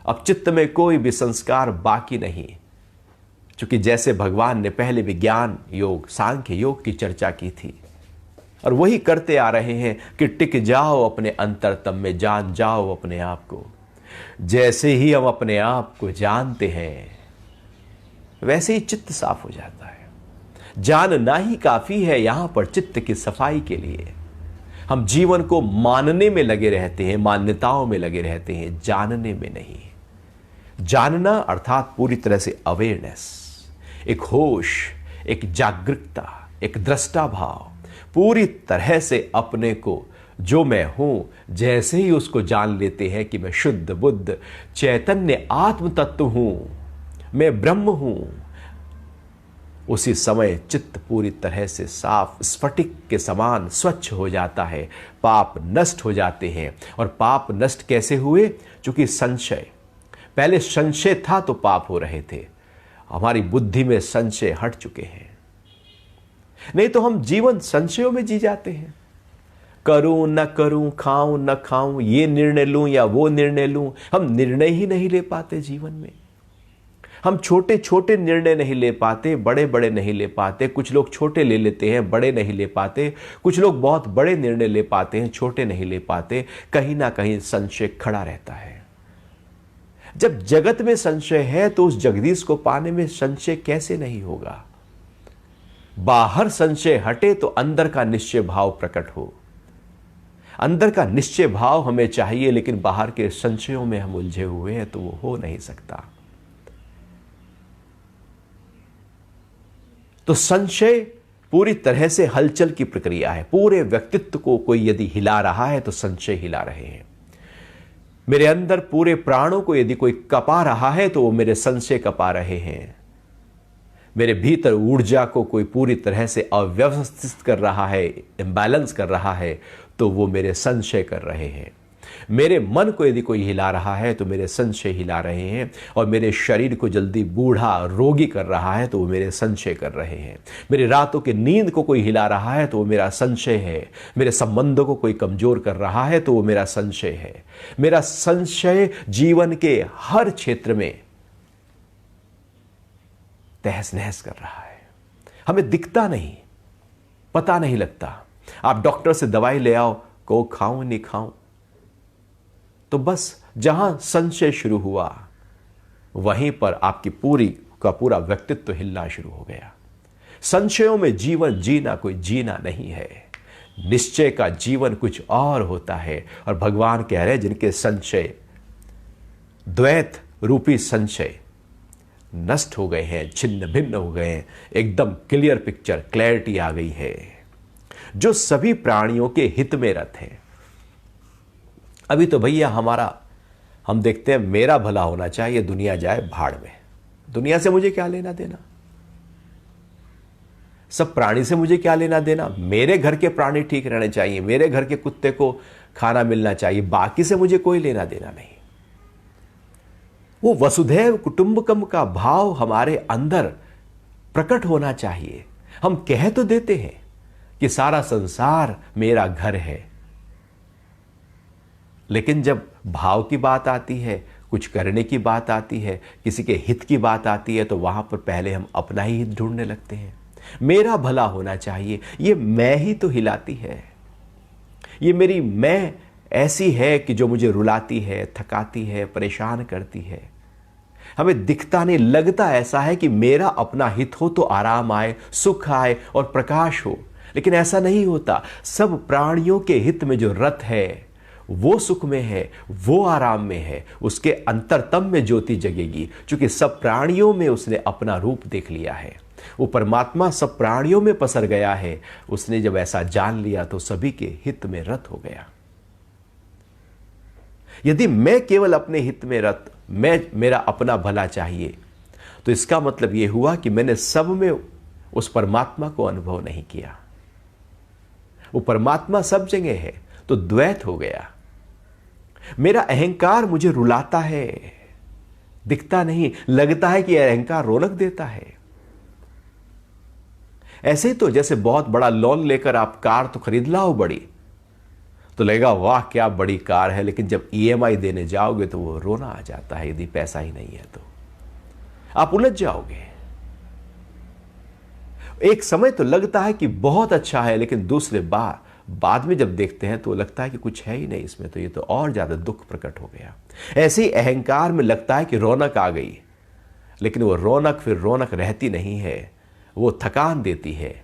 अब चित्त में कोई भी संस्कार बाकी नहीं, क्योंकि जैसे भगवान ने पहले विज्ञान योग सांख्य योग की चर्चा की थी और वही करते आ रहे हैं कि टिक जाओ अपने अंतरतम में, जान जाओ अपने आप को। जैसे ही हम अपने आप को जानते हैं वैसे ही चित्त साफ हो जाता है। जानना ही काफी है यहां पर चित्त की सफाई के लिए। हम जीवन को मानने में लगे रहते हैं, मान्यताओं में लगे रहते हैं, जानने में नहीं। जानना अर्थात पूरी तरह से अवेयरनेस, एक होश, एक जागरूकता, एक दृष्टा भाव, पूरी तरह से अपने को जो मैं हूं जैसे ही उसको जान लेते हैं कि मैं शुद्ध बुद्ध चैतन्य आत्म तत्व हूं, मैं ब्रह्म हूं, उसी समय चित्त पूरी तरह से साफ स्फटिक के समान स्वच्छ हो जाता है, पाप नष्ट हो जाते हैं। और पाप नष्ट कैसे हुए? क्योंकि संशय, पहले संशय था तो पाप हो रहे थे, हमारी बुद्धि में संशय हट चुके हैं। नहीं तो हम जीवन संशयों में जी जाते हैं। करूं न करूं, खाऊं न खाऊं, ये निर्णय लूं या वो निर्णय लूं, हम निर्णय ही नहीं ले पाते जीवन में। हम छोटे छोटे निर्णय नहीं ले पाते, बड़े बड़े नहीं ले पाते। कुछ लोग छोटे ले लेते हैं, बड़े नहीं ले पाते। कुछ लोग बहुत बड़े निर्णय ले पाते हैं, छोटे नहीं ले पाते। कहीं ना कहीं संशय खड़ा रहता है। जब जगत में संशय है तो उस जगदीश को पाने में संशय कैसे नहीं होगा? बाहर संशय हटे तो अंदर का निश्चय भाव प्रकट हो। अंदर का निश्चय भाव हमें चाहिए, लेकिन बाहर के संशयों में हम उलझे हुए हैं तो वो हो नहीं सकता। तो संशय पूरी तरह से हलचल की प्रक्रिया है। पूरे व्यक्तित्व को कोई यदि हिला रहा है तो संशय हिला रहे हैं। मेरे अंदर पूरे प्राणों को यदि कोई कपा रहा है तो वो मेरे संशय कपा रहे हैं। मेरे भीतर ऊर्जा को कोई पूरी तरह से अव्यवस्थित कर रहा है, इम्बैलेंस कर रहा है, तो वो मेरे संशय कर रहे हैं। मेरे मन को यदि कोई हिला रहा है तो मेरे संशय हिला रहे हैं। और मेरे शरीर को जल्दी बूढ़ा रोगी कर रहा है तो वो मेरे संशय कर रहे हैं। मेरे रातों की नींद को कोई हिला रहा है तो वो मेरा संशय है। मेरे संबंधों को कोई कमजोर कर रहा है तो वो मेरा संशय है। मेरा संशय जीवन के हर क्षेत्र में तहस नहस कर रहा है। हमें दिखता नहीं, पता नहीं लगता। आप डॉक्टर से दवाई ले आओ, को खाऊं नहीं खाऊं, तो बस जहां संशय शुरू हुआ वहीं पर आपकी पूरी का पूरा व्यक्तित्व हिलना शुरू हो गया। संशयों में जीवन जीना कोई जीना नहीं है। निश्चय का जीवन कुछ और होता है। और भगवान कह रहे हैं जिनके संशय, द्वैत रूपी संशय नष्ट हो गए हैं, छिन्न भिन्न हो गए हैं, एकदम क्लियर पिक्चर, क्लैरिटी आ गई है, जो सभी प्राणियों के हित में रत है। अभी तो भैया हम देखते हैं मेरा भला होना चाहिए, दुनिया जाए भाड़ में। दुनिया से मुझे क्या लेना देना, सब प्राणी से मुझे क्या लेना देना। मेरे घर के प्राणी ठीक रहने चाहिए, मेरे घर के कुत्ते को खाना मिलना चाहिए, बाकी से मुझे कोई लेना देना नहीं। वो वसुधैव कुटुंबकम का भाव हमारे अंदर प्रकट होना चाहिए। हम कह तो देते हैं कि सारा संसार मेरा घर है, लेकिन जब भाव की बात आती है, कुछ करने की बात आती है, किसी के हित की बात आती है, तो वहां पर पहले हम अपना ही हित ढूंढने लगते हैं। मेरा भला होना चाहिए, ये मैं ही तो हिलाती है। ये मेरी मैं ऐसी है कि जो मुझे रुलाती है, थकाती है, परेशान करती है। हमें दिखता नहीं, लगता ऐसा है कि मेरा अपना हित हो तो आराम आए, सुख आए और प्रकाश हो, लेकिन ऐसा नहीं होता। सब प्राणियों के हित में जो रत है वो सुख में है, वो आराम में है, उसके अंतरतम में ज्योति जगेगी, क्योंकि सब प्राणियों में उसने अपना रूप देख लिया है। वो परमात्मा सब प्राणियों में पसर गया है। उसने जब ऐसा जान लिया तो सभी के हित में रत हो गया। यदि मैं केवल अपने हित में रत, मेरा अपना भला चाहिए, तो इसका मतलब यह हुआ कि मैंने सब में उस परमात्मा को अनुभव नहीं किया। वो परमात्मा सब जगह है तो द्वैत हो गया। मेरा अहंकार मुझे रुलाता है, दिखता नहीं, लगता है कि अहंकार रौनक देता है। ऐसे ही तो जैसे बहुत बड़ा लोन लेकर आप कार तो खरीद लाओ बड़ी, तो लगेगा वाह क्या बड़ी कार है, लेकिन जब ईएमआई देने जाओगे तो वो रोना आ जाता है। यदि पैसा ही नहीं है तो आप उलझ जाओगे। एक समय तो लगता है कि बहुत अच्छा है, लेकिन दूसरे बाद में जब देखते हैं तो लगता है कि कुछ है ही नहीं इसमें, तो ये तो और ज्यादा दुख प्रकट हो गया। ऐसे ही अहंकार में लगता है कि रौनक आ गई, लेकिन वो रौनक फिर रौनक रहती नहीं है, वो थकान देती है।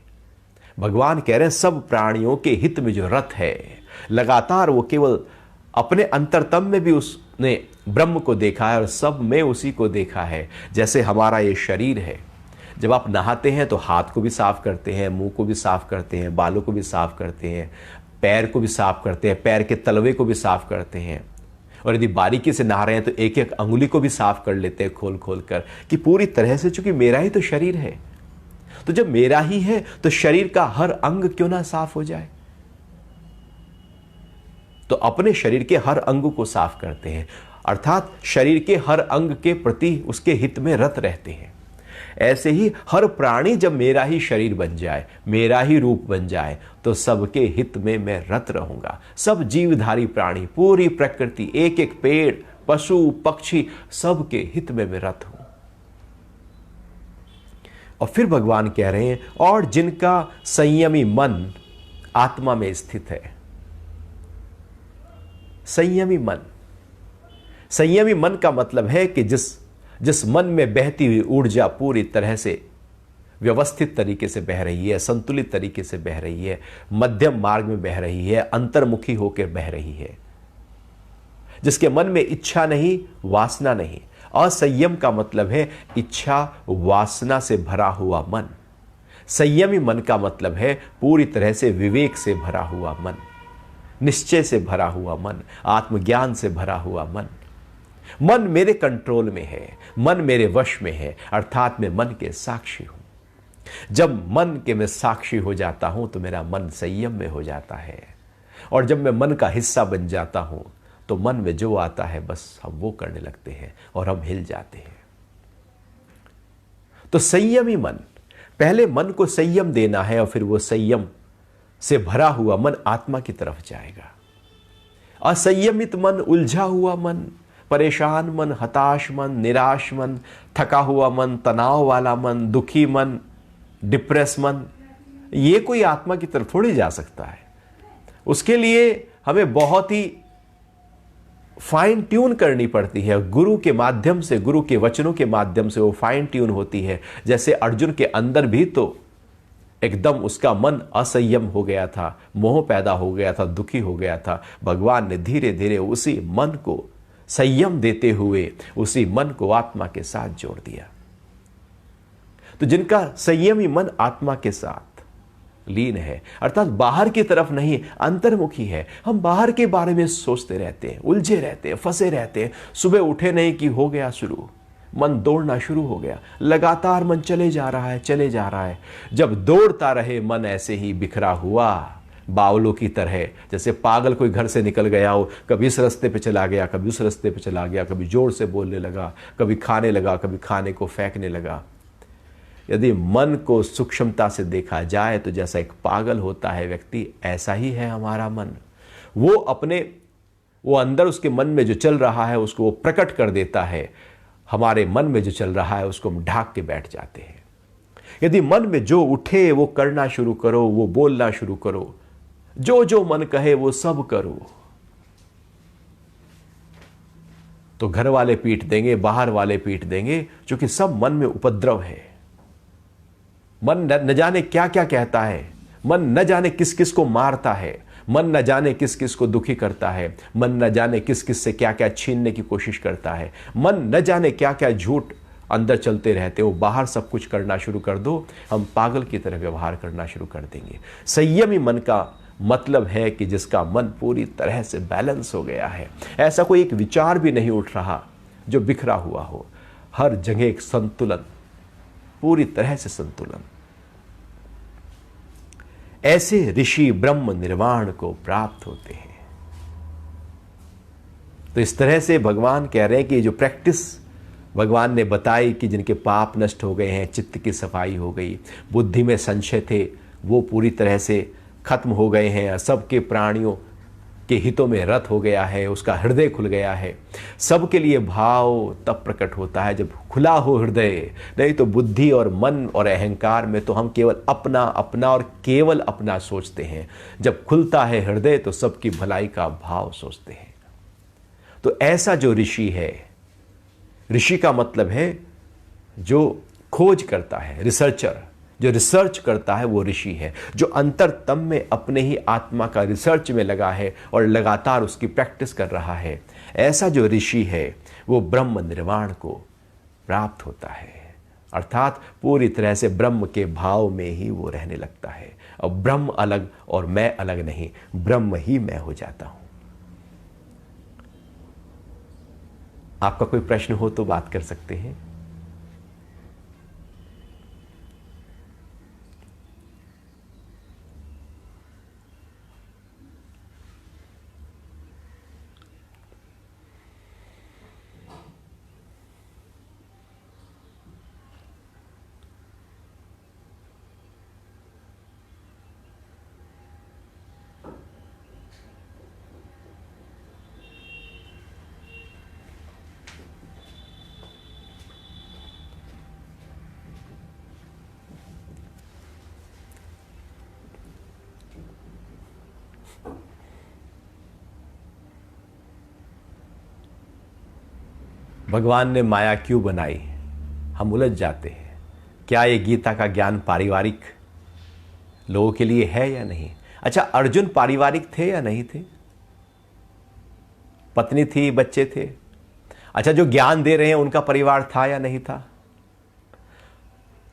भगवान कह रहे हैं सब प्राणियों के हित में जो रत है, लगातार वो केवल अपने अंतरतम में भी उसने ब्रह्म को देखा है और सब में उसी को देखा है। जैसे हमारा ये शरीर है, जब आप नहाते हैं तो हाथ को भी साफ करते हैं, मुंह को भी साफ करते हैं, बालों को भी साफ करते हैं, पैर को भी साफ करते हैं, पैर के तलवे को भी साफ करते हैं। और यदि बारीकी से नहा रहे हैं तो एक एक अंगुली को भी साफ कर लेते हैं खोल खोल कर, कि पूरी तरह से, चूंकि मेरा ही तो शरीर है। तो जब मेरा ही है तो शरीर का हर अंग क्यों ना साफ हो जाए। तो अपने शरीर के हर अंग को साफ करते हैं, अर्थात शरीर के हर अंग के प्रति उसके हित में रत रहते हैं। ऐसे ही हर प्राणी जब मेरा ही शरीर बन जाए, मेरा ही रूप बन जाए, तो सबके हित में मैं रत रहूंगा। सब जीवधारी प्राणी, पूरी प्रकृति, एक एक पेड़, पशु पक्षी, सबके हित में मैं रत हूं। और फिर भगवान कह रहे हैं, और जिनका संयमी मन आत्मा में स्थित है। संयमी मन, संयमी मन का मतलब है कि जिस मन में बहती हुई ऊर्जा पूरी तरह से व्यवस्थित तरीके से बह रही है, संतुलित तरीके से बह रही है, मध्यम मार्ग में बह रही है, अंतर्मुखी होकर बह रही है, जिसके मन में इच्छा नहीं, वासना नहीं। असंयम का मतलब है इच्छा वासना से भरा हुआ मन। संयमी मन का मतलब है पूरी तरह से विवेक से भरा हुआ मन, निश्चय से भरा हुआ मन, आत्मज्ञान से भरा हुआ मन। मन मेरे कंट्रोल में है, मन मेरे वश में है, अर्थात मैं मन के साक्षी हूं। जब मन के मैं साक्षी हो जाता हूं तो मेरा मन संयम में हो जाता है। और जब मैं मन का हिस्सा बन जाता हूं तो मन में जो आता है बस हम वो करने लगते हैं और हम हिल जाते हैं। तो संयमी मन, पहले मन को संयम देना है और फिर वो संयम से भरा हुआ मन आत्मा की तरफ जाएगा। असंयमित मन, उलझा हुआ मन, परेशान मन, हताश मन, निराश मन, थका हुआ मन, तनाव वाला मन, दुखी मन, डिप्रेस मन, ये कोई आत्मा की तरफ थोड़ी जा सकता है। उसके लिए हमें बहुत ही फाइन ट्यून करनी पड़ती है। गुरु के माध्यम से, गुरु के वचनों के माध्यम से वो फाइन ट्यून होती है। जैसे अर्जुन के अंदर भी तो एकदम उसका मन असंयम हो गया था, मोह पैदा हो गया था, दुखी हो गया था। भगवान ने धीरे धीरे उसी मन को संयम देते हुए उसी मन को आत्मा के साथ जोड़ दिया। तो जिनका संयमी मन आत्मा के साथ लीन है, अर्थात बाहर की तरफ नहीं, अंतर्मुखी है। हम बाहर के बारे में सोचते रहते हैं, उलझे रहते हैं, फंसे रहते हैं। सुबह उठे नहीं कि हो गया शुरू, मन दौड़ना शुरू हो गया। लगातार मन चले जा रहा है, चले जा रहा है। जब दौड़ता रहे मन ऐसे ही बिखरा हुआ बावलों की तरह, जैसे पागल कोई घर से निकल गया हो, कभी इस रास्ते पे चला गया, कभी उस रास्ते पे चला गया, कभी जोर से बोलने लगा, कभी खाने लगा, कभी खाने को फेंकने लगा। यदि मन को सूक्ष्मता से देखा जाए तो जैसा एक पागल होता है व्यक्ति, ऐसा ही है हमारा मन। वो अंदर उसके मन में जो चल रहा है उसको वो प्रकट कर देता है। हमारे मन में जो चल रहा है उसको हम ढाक के बैठ जाते हैं। यदि मन में जो उठे वो करना शुरू करो, वो बोलना शुरू करो, जो जो मन कहे वो सब करो, तो घर वाले पीट देंगे, बाहर वाले पीट देंगे, क्योंकि सब मन में उपद्रव है। मन न जाने क्या क्या कहता है, मन न जाने किस किस को मारता है, मन न जाने किस किस को दुखी करता है, मन न जाने किस किस से क्या क्या छीनने की कोशिश करता है, मन न जाने क्या क्या झूठ अंदर चलते रहते हो। बाहर सब कुछ करना शुरू कर दो, हम पागल की तरह व्यवहार करना शुरू कर देंगे। संयमी मन का मतलब है कि जिसका मन पूरी तरह से बैलेंस हो गया है। ऐसा कोई एक विचार भी नहीं उठ रहा जो बिखरा हुआ हो। हर जगह एक संतुलन, पूरी तरह से संतुलन। ऐसे ऋषि ब्रह्म निर्वाण को प्राप्त होते हैं। तो इस तरह से भगवान कह रहे हैं कि जो प्रैक्टिस भगवान ने बताई कि जिनके पाप नष्ट हो गए हैं, चित्त की सफाई हो गई, बुद्धि में संशय थे वो पूरी तरह से खत्म हो गए हैं, सबके प्राणियों के हितों में रत हो गया है, उसका हृदय खुल गया है। सबके लिए भाव तब प्रकट होता है जब खुला हो हृदय, नहीं तो बुद्धि और मन और अहंकार में तो हम केवल अपना अपना और केवल अपना सोचते हैं। जब खुलता है हृदय तो सबकी भलाई का भाव सोचते हैं। तो ऐसा जो ऋषि है, ऋषि का मतलब है जो खोज करता है, रिसर्चर, जो रिसर्च करता है वो ऋषि है। जो अंतरतम में अपने ही आत्मा का रिसर्च में लगा है और लगातार उसकी प्रैक्टिस कर रहा है, ऐसा जो ऋषि है वो ब्रह्म निर्वाण को प्राप्त होता है। अर्थात पूरी तरह से ब्रह्म के भाव में ही वो रहने लगता है। अब ब्रह्म अलग और मैं अलग नहीं, ब्रह्म ही मैं हो जाता हूं। आपका कोई प्रश्न हो तो बात कर सकते हैं। भगवान ने माया क्यों बनाई, हम उलझ जाते हैं। क्या ये गीता का ज्ञान पारिवारिक लोगों के लिए है या नहीं? अच्छा, अर्जुन पारिवारिक थे या नहीं थे? पत्नी थी, बच्चे थे। अच्छा, जो ज्ञान दे रहे हैं उनका परिवार था या नहीं था?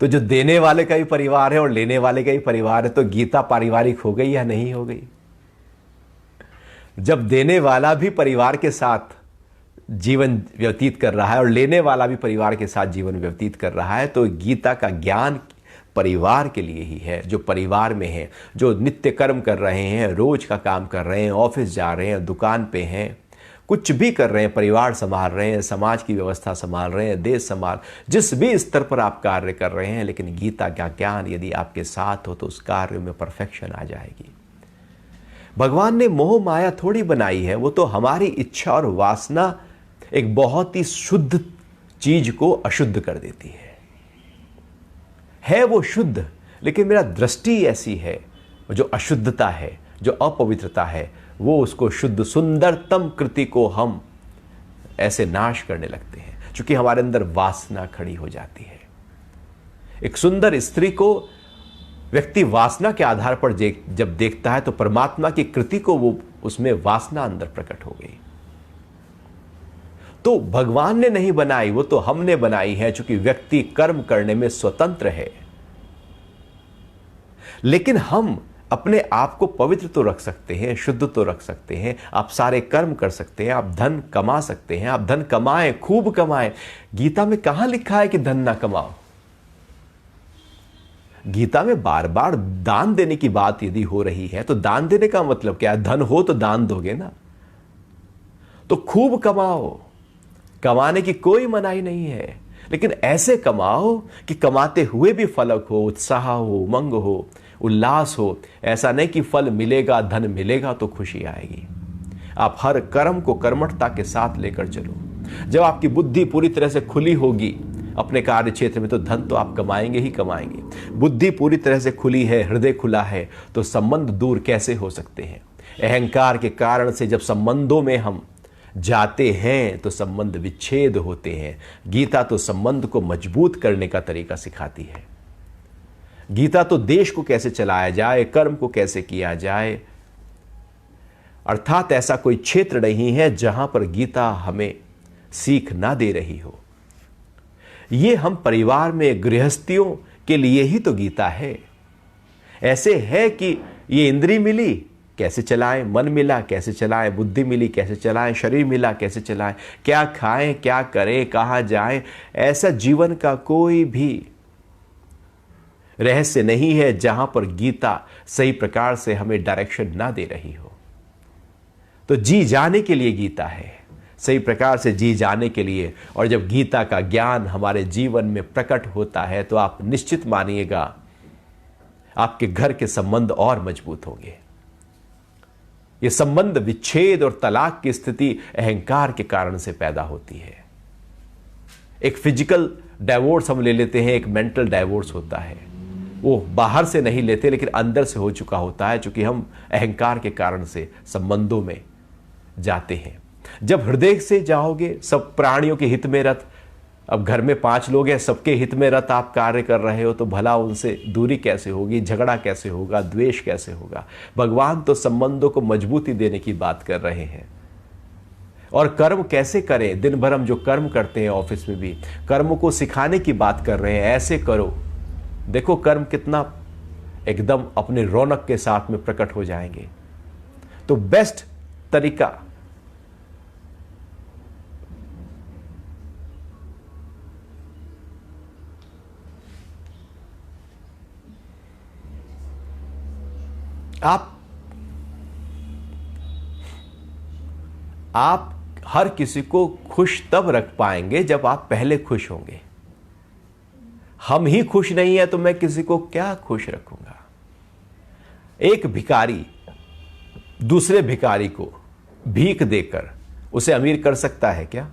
तो जो देने वाले का भी परिवार है और लेने वाले का भी परिवार है, तो गीता पारिवारिक हो गई या नहीं हो गई? जब देने वाला भी परिवार के साथ जीवन व्यतीत कर रहा है और लेने वाला भी परिवार के साथ जीवन व्यतीत कर रहा है, तो गीता का ज्ञान परिवार के लिए ही है। जो परिवार में है, जो नित्य कर्म कर रहे हैं, रोज का काम कर रहे हैं, ऑफिस जा रहे हैं, दुकान पे हैं, कुछ भी कर रहे हैं, परिवार संभाल रहे हैं, समाज की व्यवस्था संभाल रहे हैं, देश संभाल, जिस भी स्तर पर आप कार्य कर रहे हैं, लेकिन गीता का ज्ञान यदि आपके साथ हो तो उस कार्य में परफेक्शन आ जाएगी। भगवान ने मोह माया थोड़ी बनाई है, वो तो हमारी इच्छा और वासना एक बहुत ही शुद्ध चीज को अशुद्ध कर देती है वो शुद्ध, लेकिन मेरा दृष्टि ऐसी है, जो अशुद्धता है, जो अपवित्रता है, वो उसको शुद्ध सुंदरतम कृति को हम ऐसे नाश करने लगते हैं, क्योंकि हमारे अंदर वासना खड़ी हो जाती है। एक सुंदर स्त्री को व्यक्ति वासना के आधार पर जब देखता है तो परमात्मा की कृति को वो उसमें वासना अंदर प्रकट हो गई। तो भगवान ने नहीं बनाई, वो तो हमने बनाई है, क्योंकि व्यक्ति कर्म करने में स्वतंत्र है। लेकिन हम अपने आप को पवित्र तो रख सकते हैं, शुद्ध तो रख सकते हैं। आप सारे कर्म कर सकते हैं, आप धन कमा सकते हैं, आप धन कमाएं, खूब कमाएं। गीता में कहां लिखा है कि धन ना कमाओ? गीता में बार बार दान देने की बात यदि हो रही है, तो दान देने का मतलब क्या है? धन हो तो दान दोगे ना। तो खूब कमाओ, कमाने की कोई मनाही नहीं है, लेकिन ऐसे कमाओ कि कमाते हुए भी फलक हो, उत्साह हो, उमंग हो, उल्लास हो। ऐसा नहीं कि फल मिलेगा, धन मिलेगा तो खुशी आएगी। आप हर कर्म को कर्मठता के साथ लेकर चलो। जब आपकी बुद्धि पूरी तरह से खुली होगी अपने कार्य क्षेत्र में, तो धन तो आप कमाएंगे ही कमाएंगे। बुद्धि पूरी तरह से खुली है, हृदय खुला है, तो संबंध दूर कैसे हो सकते हैं? अहंकार के कारण से जब संबंधों में हम जाते हैं तो संबंध विच्छेद होते हैं। गीता तो संबंध को मजबूत करने का तरीका सिखाती है। गीता तो देश को कैसे चलाया जाए, कर्म को कैसे किया जाए, अर्थात ऐसा कोई क्षेत्र नहीं है जहां पर गीता हमें सीख ना दे रही हो। ये हम परिवार में गृहस्थियों के लिए ही तो गीता है। ऐसे है कि ये इंद्री मिली कैसे चलाएं, मन मिला कैसे चलाएं, बुद्धि मिली कैसे चलाएं, शरीर मिला कैसे चलाएं, क्या खाएं, क्या करें, कहां जाएं। ऐसा जीवन का कोई भी रहस्य नहीं है जहां पर गीता सही प्रकार से हमें डायरेक्शन ना दे रही हो। तो जी जाने के लिए गीता है, सही प्रकार से जी जाने के लिए। और जब गीता का ज्ञान हमारे जीवन में प्रकट होता है तो आप निश्चित मानिएगा आपके घर के संबंध और मजबूत होंगे। ये संबंध विच्छेद और तलाक की स्थिति अहंकार के कारण से पैदा होती है। एक फिजिकल डाइवोर्स हम ले लेते हैं, एक मेंटल डाइवोर्स होता है, वो बाहर से नहीं लेते लेकिन अंदर से हो चुका होता है, क्योंकि हम अहंकार के कारण से संबंधों में जाते हैं। जब हृदय से जाओगे, सब प्राणियों के हित में रत, अब घर में 5 लोग हैं, सबके हित में रत आप कार्य कर रहे हो, तो भला उनसे दूरी कैसे होगी, झगड़ा कैसे होगा, द्वेष कैसे होगा? भगवान तो संबंधों को मजबूती देने की बात कर रहे हैं। और कर्म कैसे करें? दिन भर हम जो कर्म करते हैं ऑफिस में भी, कर्म को सिखाने की बात कर रहे हैं। ऐसे करो, देखो कर्म कितना एकदम अपने रौनक के साथ में प्रकट हो जाएंगे। तो बेस्ट तरीका आप हर किसी को खुश तब रख पाएंगे जब आप पहले खुश होंगे। हम ही खुश नहीं है तो मैं किसी को क्या खुश रखूंगा? एक भिखारी दूसरे भिखारी को भीख देकर उसे अमीर कर सकता है क्या?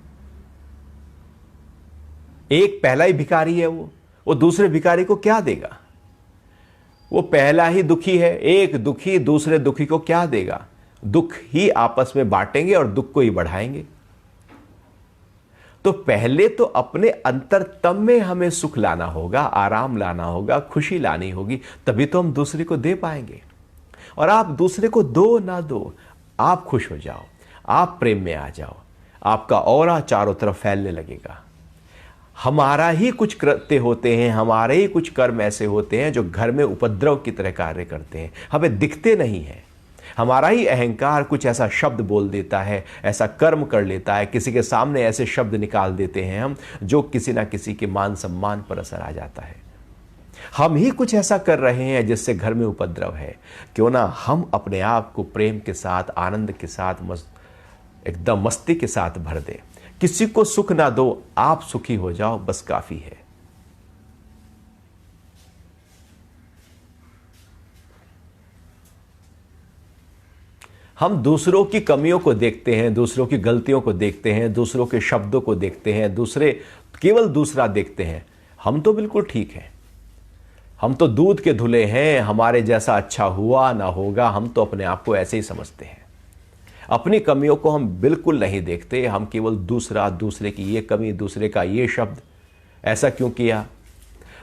एक पहला ही भिखारी है, वो दूसरे भिखारी को क्या देगा? वो पहला ही दुखी है, एक दुखी दूसरे दुखी को क्या देगा? दुख ही आपस में बांटेंगे और दुख को ही बढ़ाएंगे। तो पहले तो अपने अंतरतम में हमें सुख लाना होगा, आराम लाना होगा, खुशी लानी होगी, तभी तो हम दूसरे को दे पाएंगे। और आप दूसरे को दो ना दो, आप खुश हो जाओ, आप प्रेम में आ जाओ, आपका ऑरा चारों तरफ फैलने लगेगा। हमारा ही कुछ कृत्य होते हैं, हमारे ही कुछ कर्म ऐसे होते हैं जो घर में उपद्रव की तरह कार्य करते हैं, हमें दिखते नहीं हैं। हमारा ही अहंकार कुछ ऐसा शब्द बोल देता है, ऐसा कर्म कर लेता है, किसी के सामने ऐसे शब्द निकाल देते हैं हम, जो किसी ना किसी के मान सम्मान पर असर आ जाता है। हम ही कुछ ऐसा कर रहे हैं जिससे घर में उपद्रव है। क्यों ना हम अपने आप को प्रेम के साथ, आनंद के साथ, एकदम मस्ती के साथ भर दें। किसी को सुख ना दो, आप सुखी हो जाओ, बस काफी है। हम दूसरों की कमियों को देखते हैं, दूसरों की गलतियों को देखते हैं, दूसरों के शब्दों को देखते हैं, केवल दूसरा देखते हैं। हम तो बिल्कुल ठीक हैं, हम तो दूध के धुले हैं, हमारे जैसा अच्छा हुआ ना होगा, हम तो अपने आप को ऐसे ही समझते हैं। अपनी कमियों को हम बिल्कुल नहीं देखते, हम केवल दूसरे की ये कमी, दूसरे का ये शब्द, ऐसा क्यों किया।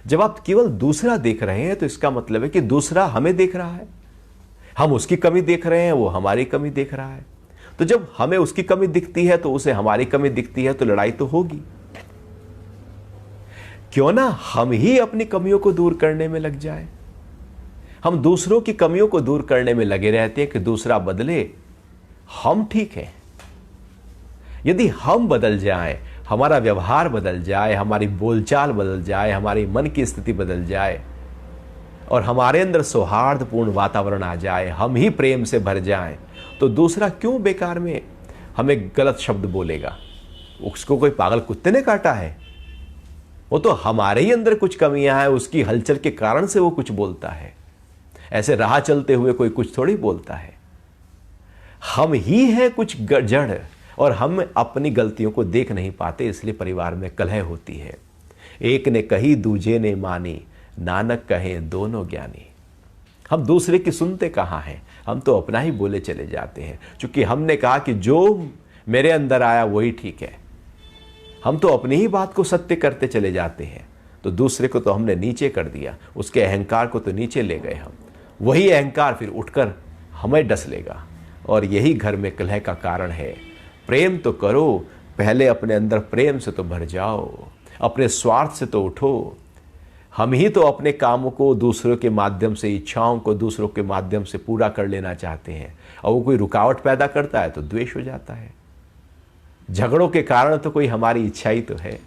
जब आप केवल दूसरा देख रहे हैं तो इसका मतलब है कि दूसरा हमें देख रहा है, हम उसकी कमी देख रहे हैं, वो हमारी कमी देख रहा है। तो जब हमें उसकी कमी दिखती है तो उसे हमारी कमी दिखती है, तो लड़ाई तो होगी। क्यों ना हम ही अपनी कमियों को दूर करने में लग जाए। हम दूसरों की कमियों को दूर करने में लगे रहते हैं कि दूसरा बदले, हम ठीक हैं। यदि हम बदल जाएं, हमारा व्यवहार बदल जाए, हमारी बोलचाल बदल जाए, हमारी मन की स्थिति बदल जाए और हमारे अंदर सौहार्दपूर्ण वातावरण आ जाए, हम ही प्रेम से भर जाएं, तो दूसरा क्यों बेकार में हमें गलत शब्द बोलेगा। उसको कोई पागल कुत्ते ने काटा है, वो तो हमारे ही अंदर कुछ कमियां हैं, उसकी हलचल के कारण से वो कुछ बोलता है। ऐसे राह चलते हुए कोई कुछ थोड़ी बोलता है। हम ही हैं कुछ जड़, और हम अपनी गलतियों को देख नहीं पाते, इसलिए परिवार में कलह होती है। एक ने कही दूजे ने मानी, नानक कहे दोनों ज्ञानी। हम दूसरे की सुनते कहाँ हैं, हम तो अपना ही बोले चले जाते हैं। क्योंकि हमने कहा कि जो मेरे अंदर आया वही ठीक है, हम तो अपनी ही बात को सत्य करते चले जाते हैं। तो दूसरे को तो हमने नीचे कर दिया, उसके अहंकार को तो नीचे ले गए हम। वही अहंकार फिर उठकर हमें डस लेगा, और यही घर में कलह का कारण है। प्रेम तो करो, पहले अपने अंदर प्रेम से तो भर जाओ, अपने स्वार्थ से तो उठो। हम ही तो अपने कामों को दूसरों के माध्यम से, इच्छाओं को दूसरों के माध्यम से पूरा कर लेना चाहते हैं, और वो कोई रुकावट पैदा करता है तो द्वेष हो जाता है। झगड़ों के कारण तो कोई हमारी इच्छा ही तो है।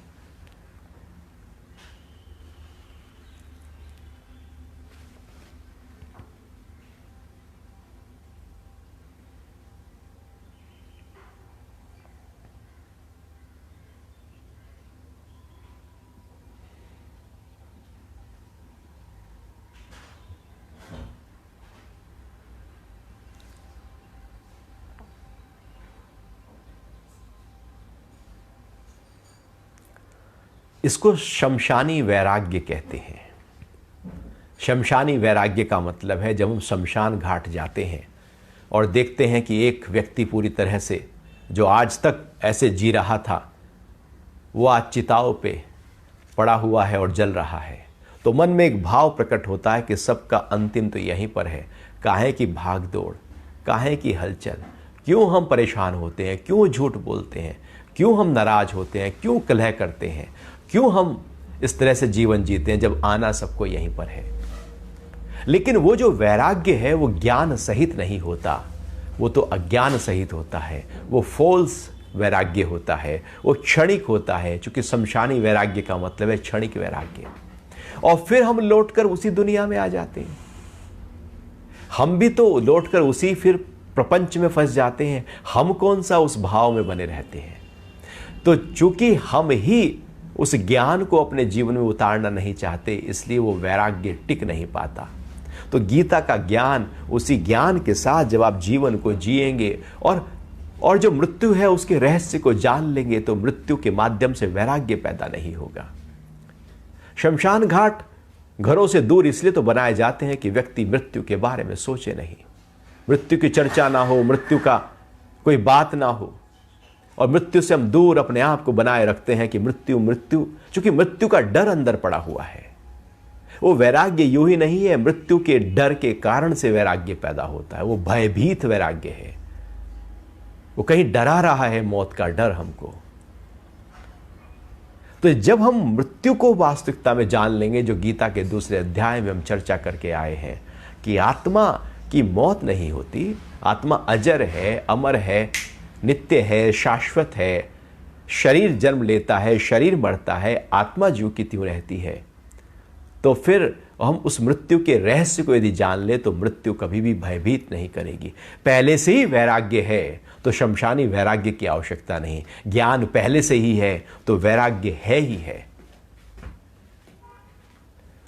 इसको शमशानी वैराग्य कहते हैं। शमशानी वैराग्य का मतलब है जब हम शमशान घाट जाते हैं और देखते हैं कि एक व्यक्ति पूरी तरह से, जो आज तक ऐसे जी रहा था, वो आज चिताओं पे पड़ा हुआ है और जल रहा है, तो मन में एक भाव प्रकट होता है कि सबका अंतिम तो यहीं पर है। काहे की भाग दौड़, काहे की हलचल, क्यों हम परेशान होते हैं, क्यों झूठ बोलते हैं, क्यों हम नाराज होते हैं, क्यों कलह करते हैं, क्यों हम इस तरह से जीवन जीते हैं जब आना सबको यहीं पर है। लेकिन वो जो वैराग्य है वो ज्ञान सहित नहीं होता, वो तो अज्ञान सहित होता है। वो फॉल्स वैराग्य होता है, वो क्षणिक होता है। चूंकि शमशानी वैराग्य का मतलब है क्षणिक वैराग्य, और फिर हम लौटकर उसी दुनिया में आ जाते हैं। हम भी तो लौटकर उसी फिर प्रपंच में फंस जाते हैं। हम कौन सा उस भाव में बने रहते हैं। तो चूंकि हम ही उस ज्ञान को अपने जीवन में उतारना नहीं चाहते, इसलिए वो वैराग्य टिक नहीं पाता। तो गीता का ज्ञान, उसी ज्ञान के साथ जब आप जीवन को जिएंगे और जो मृत्यु है उसके रहस्य को जान लेंगे, तो मृत्यु के माध्यम से वैराग्य पैदा नहीं होगा। शमशान घाट घरों से दूर इसलिए तो बनाए जाते हैं कि व्यक्ति मृत्यु के बारे में सोचे नहीं, मृत्यु की चर्चा ना हो, मृत्यु का कोई बात ना हो। और मृत्यु से हम दूर अपने आप को बनाए रखते हैं कि मृत्यु मृत्यु, क्योंकि मृत्यु का डर अंदर पड़ा हुआ है। वो वैराग्य यूं ही नहीं है, मृत्यु के डर के कारण से वैराग्य पैदा होता है। वो भयभीत वैराग्य है, वो कहीं डरा रहा है मौत का डर हमको। तो जब हम मृत्यु को वास्तविकता में जान लेंगे, जो गीता के दूसरे अध्याय में हम चर्चा करके आए हैं कि आत्मा की मौत नहीं होती, आत्मा अजर है, अमर है, नित्य है, शाश्वत है। शरीर जन्म लेता है, शरीर मरता है, आत्मा ज्यों की त्यों रहती है। तो फिर हम उस मृत्यु के रहस्य को यदि जान ले तो मृत्यु कभी भी भयभीत नहीं करेगी। पहले से ही वैराग्य है तो शमशानी वैराग्य की आवश्यकता नहीं। ज्ञान पहले से ही है तो वैराग्य है ही है।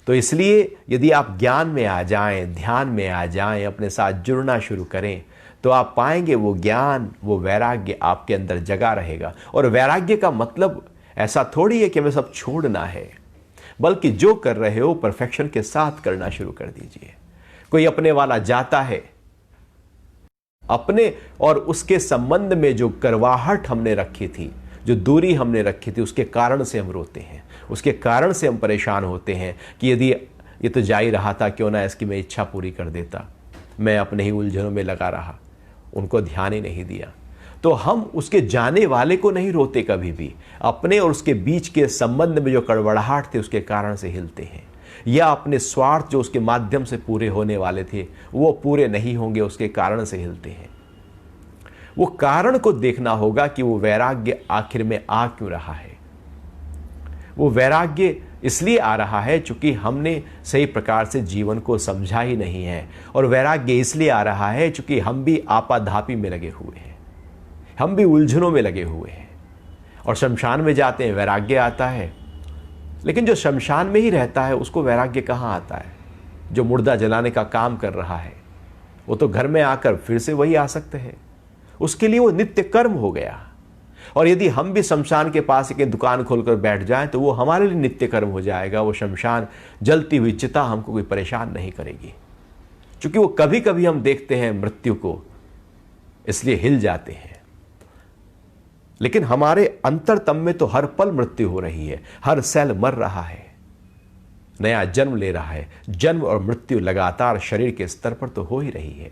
तो इसलिए यदि आप ज्ञान में आ जाएं, ध्यान में आ जाएं, अपने साथ जुड़ना शुरू करें, तो आप पाएंगे वो ज्ञान, वो वैराग्य आपके अंदर जगा रहेगा। और वैराग्य का मतलब ऐसा थोड़ी है कि हमें सब छोड़ना है, बल्कि जो कर रहे हो परफेक्शन के साथ करना शुरू कर दीजिए। कोई अपने वाला जाता है, अपने और उसके संबंध में जो करवाहट हमने रखी थी, जो दूरी हमने रखी थी, उसके कारण से हम रोते हैं, उसके कारण से हम परेशान होते हैं कि यदि ये तो जा ही रहा था, क्यों ना इसकी मैं इच्छा पूरी कर देता। मैं अपने ही उलझनों में लगा रहा, उनको ध्यान ही नहीं दिया। तो हम उसके जाने वाले को नहीं रोते कभी भी, अपने और उसके बीच के संबंध में जो कड़वड़ाहट थे उसके कारण से हिलते हैं, या अपने स्वार्थ जो उसके माध्यम से पूरे होने वाले थे वो पूरे नहीं होंगे, उसके कारण से हिलते हैं। वो कारण को देखना होगा कि वो वैराग्य आखिर में आ क्यों रहा है। वो वैराग्य इसलिए आ रहा है चूंकि हमने सही प्रकार से जीवन को समझा ही नहीं है, और वैराग्य इसलिए आ रहा है चूंकि हम भी आपाधापी में लगे हुए हैं, हम भी उलझनों में लगे हुए हैं। और शमशान में जाते हैं, वैराग्य आता है, लेकिन जो शमशान में ही रहता है उसको वैराग्य कहाँ आता है। जो मुर्दा जलाने का काम कर रहा है वो तो घर में आकर फिर से वही आ सकते हैं, उसके लिए वो नित्य कर्म हो गया। और यदि हम भी शमशान के पास एक दुकान खोलकर बैठ जाएं तो वो हमारे लिए नित्य कर्म हो जाएगा। वो शमशान, जलती हुई चिता हमको कोई परेशान नहीं करेगी, क्योंकि वो कभी कभी हम देखते हैं मृत्यु को, इसलिए हिल जाते हैं। लेकिन हमारे अंतरतम में तो हर पल मृत्यु हो रही है, हर सेल मर रहा है, नया जन्म ले रहा है। जन्म और मृत्यु लगातार शरीर के स्तर पर तो हो ही रही है।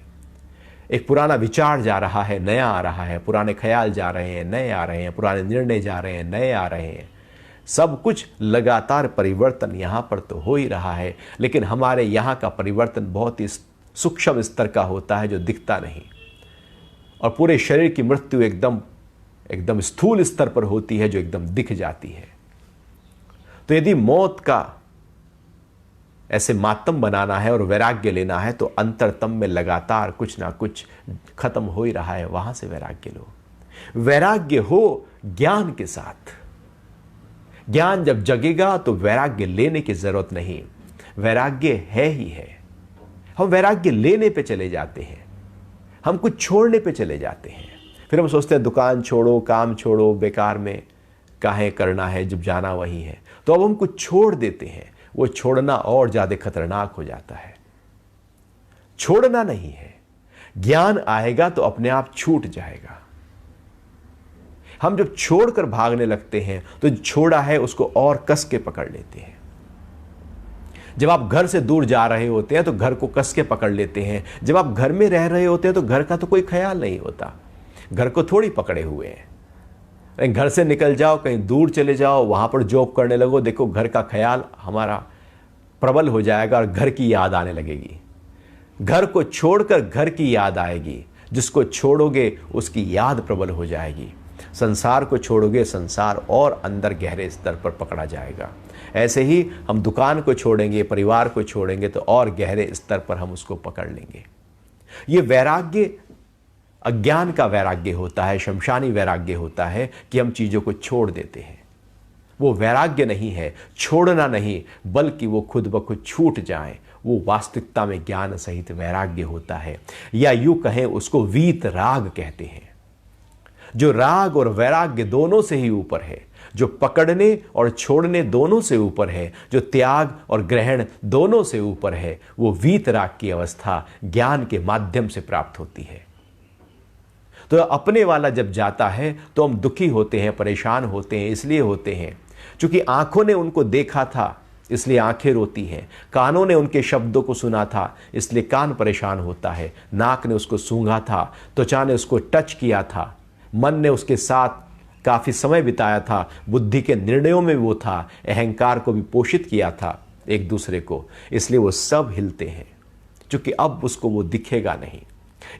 एक पुराना विचार जा रहा है, नया आ रहा है, पुराने ख्याल जा रहे हैं, नए आ रहे हैं, पुराने निर्णय जा रहे हैं, नए आ रहे हैं। सब कुछ लगातार परिवर्तन यहाँ पर तो हो ही रहा है, लेकिन हमारे यहाँ का परिवर्तन बहुत ही सूक्ष्म स्तर का होता है जो दिखता नहीं, और पूरे शरीर की मृत्यु एकदम स्थूल स्तर पर होती है जो एकदम दिख जाती है। तो यदि मौत का ऐसे मातम बनाना है और वैराग्य लेना है तो अंतरतम में लगातार कुछ ना कुछ खत्म हो ही रहा है, वहां से वैराग्य लो। वैराग्य हो ज्ञान के साथ। ज्ञान जब जगेगा तो वैराग्य लेने की जरूरत नहीं, वैराग्य है ही है। हम वैराग्य लेने पे चले जाते हैं, हम कुछ छोड़ने पे चले जाते हैं। फिर हम सोचते हैं दुकान छोड़ो, काम छोड़ो, बेकार में काहे करना है जब जाना वही है। तो अब हम कुछ छोड़ देते हैं, वो छोड़ना और ज्यादा खतरनाक हो जाता है। छोड़ना नहीं है, ज्ञान आएगा तो अपने आप छूट जाएगा। हम जब छोड़कर भागने लगते हैं तो जो छोड़ा है उसको और कस के पकड़ लेते हैं। जब आप घर से दूर जा रहे होते हैं तो घर को कस के पकड़ लेते हैं। जब आप घर में रह रहे होते हैं तो घर का तो कोई ख्याल नहीं होता, घर को थोड़ी पकड़े हुए हैं। घर से निकल जाओ, कहीं दूर चले जाओ, वहां पर जॉब करने लगो, देखो घर का ख्याल हमारा प्रबल हो जाएगा और घर की याद आने लगेगी। घर को छोड़कर घर की याद आएगी, जिसको छोड़ोगे उसकी याद प्रबल हो जाएगी। संसार को छोड़ोगे, संसार और अंदर गहरे स्तर पर पकड़ा जाएगा। ऐसे ही हम दुकान को छोड़ेंगे, परिवार को छोड़ेंगे तो और गहरे स्तर पर हम उसको पकड़ लेंगे। ये वैराग्य अज्ञान का वैराग्य होता है, शमशानी वैराग्य होता है कि हम चीजों को छोड़ देते हैं। वो वैराग्य नहीं है, छोड़ना नहीं, बल्कि वो खुद ब खुद छूट जाए, वो वास्तविकता में ज्ञान सहित वैराग्य होता है। या यूं कहें उसको वीत राग कहते हैं, जो राग और वैराग्य दोनों से ही ऊपर है, जो पकड़ने और छोड़ने दोनों से ऊपर है, जो त्याग और ग्रहण दोनों से ऊपर है। वो वीत राग की अवस्था ज्ञान के माध्यम से प्राप्त होती है। तो अपने वाला जब जाता है तो हम दुखी होते हैं, परेशान होते हैं। इसलिए होते हैं क्योंकि आंखों ने उनको देखा था, इसलिए आंखें रोती हैं। कानों ने उनके शब्दों को सुना था, इसलिए कान परेशान होता है। नाक ने उसको सूंघा था, त्वचा ने उसको टच किया था, मन ने उसके साथ काफ़ी समय बिताया था, बुद्धि के निर्णयों में वो था, अहंकार को भी पोषित किया था एक दूसरे को, इसलिए वो सब हिलते हैं। क्योंकि अब उसको वो दिखेगा नहीं।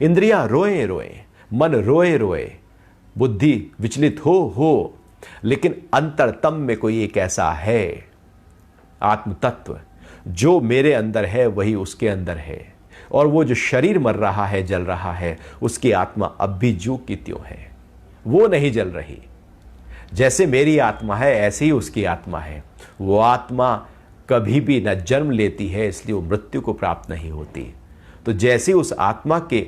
इंद्रियां रोए रोए, मन रोए रोए, बुद्धि विचलित हो, लेकिन अंतरतम में कोई एक ऐसा है आत्म तत्व, जो मेरे अंदर है वही उसके अंदर है। और वो जो शरीर मर रहा है, जल रहा है, उसकी आत्मा अब भी ज्यों की त्यों है, वो नहीं जल रही। जैसे मेरी आत्मा है ऐसे ही उसकी आत्मा है। वो आत्मा कभी भी न जन्म लेती है, इसलिए वो मृत्यु को प्राप्त नहीं होती। तो जैसे उस आत्मा के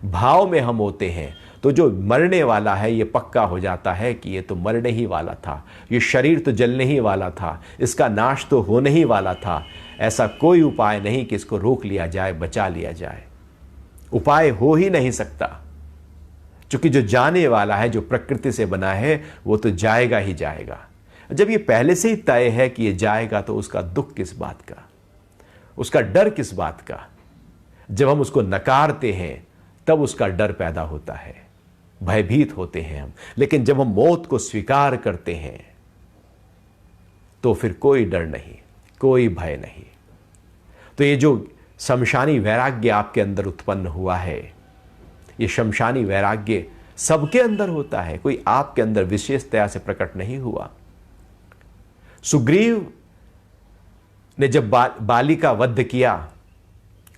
भाव में हम होते हैं, तो जो मरने वाला है ये पक्का हो जाता है कि ये तो मरने ही वाला था, ये शरीर तो जलने ही वाला था, इसका नाश तो होने ही वाला था। ऐसा कोई उपाय नहीं कि इसको रोक लिया जाए, बचा लिया जाए। उपाय हो ही नहीं सकता, क्योंकि जो जाने वाला है, जो प्रकृति से बना है, वो तो जाएगा ही जाएगा। जब ये पहले से ही तय है कि ये जाएगा, तो उसका दुख किस बात का, उसका डर किस बात का। जब हम उसको नकारते हैं तब उसका डर पैदा होता है, भयभीत होते हैं हम। लेकिन जब हम मौत को स्वीकार करते हैं तो फिर कोई डर नहीं, कोई भय नहीं। तो ये जो शमशानी वैराग्य आपके अंदर उत्पन्न हुआ है, ये शमशानी वैराग्य सबके अंदर होता है, कोई आपके अंदर विशेषतया से प्रकट नहीं हुआ। सुग्रीव ने जब बाली का वध किया,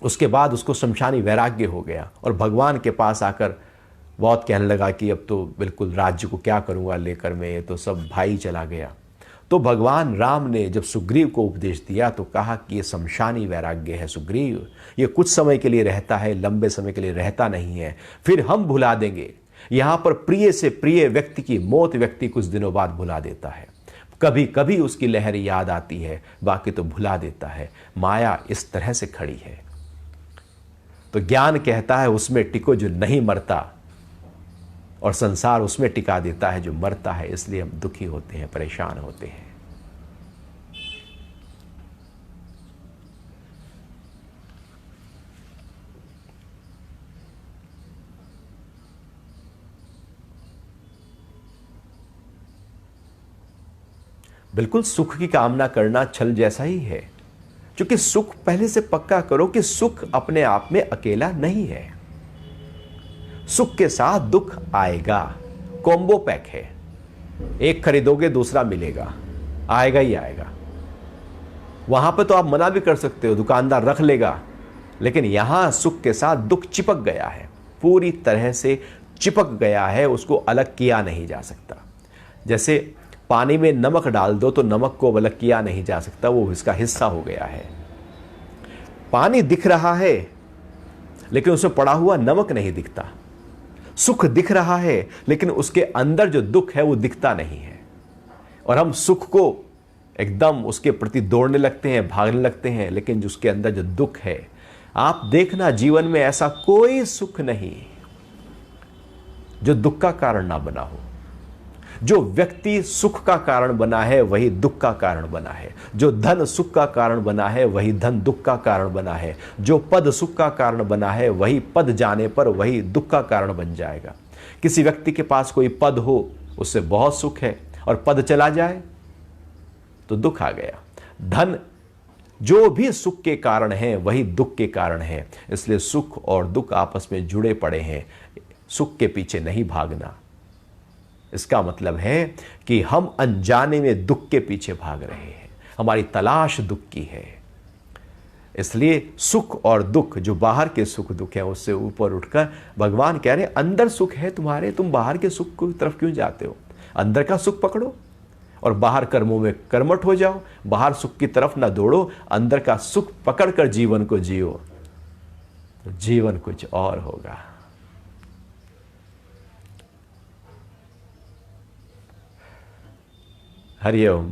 उसके बाद उसको शमशानी वैराग्य हो गया और भगवान के पास आकर बहुत कहने लगा कि अब तो बिल्कुल राज्य को क्या करूंगा लेकर मैं, ये तो सब भाई चला गया। तो भगवान राम ने जब सुग्रीव को उपदेश दिया तो कहा कि ये शमशानी वैराग्य है सुग्रीव, ये कुछ समय के लिए रहता है, लंबे समय के लिए रहता नहीं है, फिर हम भुला देंगे। यहां पर प्रिय से प्रिय व्यक्ति की मौत व्यक्ति कुछ दिनों बाद भुला देता है, कभी कभी उसकी लहर याद आती है, बाकी तो भुला देता है। माया इस तरह से खड़ी है। तो ज्ञान कहता है उसमें टिको जो नहीं मरता, और संसार उसमें टिका देता है जो मरता है। इसलिए हम दुखी होते हैं, परेशान होते हैं। बिल्कुल सुख की कामना करना छल जैसा ही है, क्योंकि सुख पहले से पक्का करो कि सुख अपने आप में अकेला नहीं है। सुख के साथ दुख आएगा, कॉम्बो पैक है। एक खरीदोगे दूसरा मिलेगा, आएगा ही आएगा। वहां पर तो आप मना भी कर सकते हो, दुकानदार रख लेगा, लेकिन यहां सुख के साथ दुख चिपक गया है, पूरी तरह से चिपक गया है, उसको अलग किया नहीं जा सकता। जैसे पानी में नमक डाल दो तो नमक को अलग किया नहीं जा सकता, वो इसका हिस्सा हो गया है। पानी दिख रहा है लेकिन उसमें पड़ा हुआ नमक नहीं दिखता। सुख दिख रहा है लेकिन उसके अंदर जो दुख है वो दिखता नहीं है, और हम सुख को एकदम उसके प्रति दौड़ने लगते हैं, भागने लगते हैं, लेकिन जो उसके अंदर जो दुख है, आप देखना जीवन में ऐसा कोई सुख नहीं जो दुख का कारण ना बना हो। जो व्यक्ति सुख का कारण बना है वही दुख का कारण बना है। जो धन सुख का कारण बना है वही धन दुख का कारण बना है। जो पद सुख का कारण बना है वही पद जाने पर वही दुख का कारण बन जाएगा। किसी व्यक्ति के पास कोई पद हो, उससे बहुत सुख है, और पद चला जाए तो दुख आ गया। धन जो भी सुख के कारण है वही दुख के कारण है। इसलिए सुख और दुख आपस में जुड़े पड़े हैं। सुख के पीछे नहीं भागना। इसका मतलब है कि हम अनजाने में दुख के पीछे भाग रहे हैं, हमारी तलाश दुख की है। इसलिए सुख और दुख, जो बाहर के सुख दुख है, उससे ऊपर उठकर भगवान कह रहे हैं अंदर सुख है तुम्हारे, तुम बाहर के सुख की तरफ क्यों जाते हो? अंदर का सुख पकड़ो और बाहर कर्मों में कर्मठ हो जाओ। बाहर सुख की तरफ ना दौड़ो, अंदर का सुख पकड़कर जीवन को जियो, तो जीवन कुछ और होगा। हरिओम।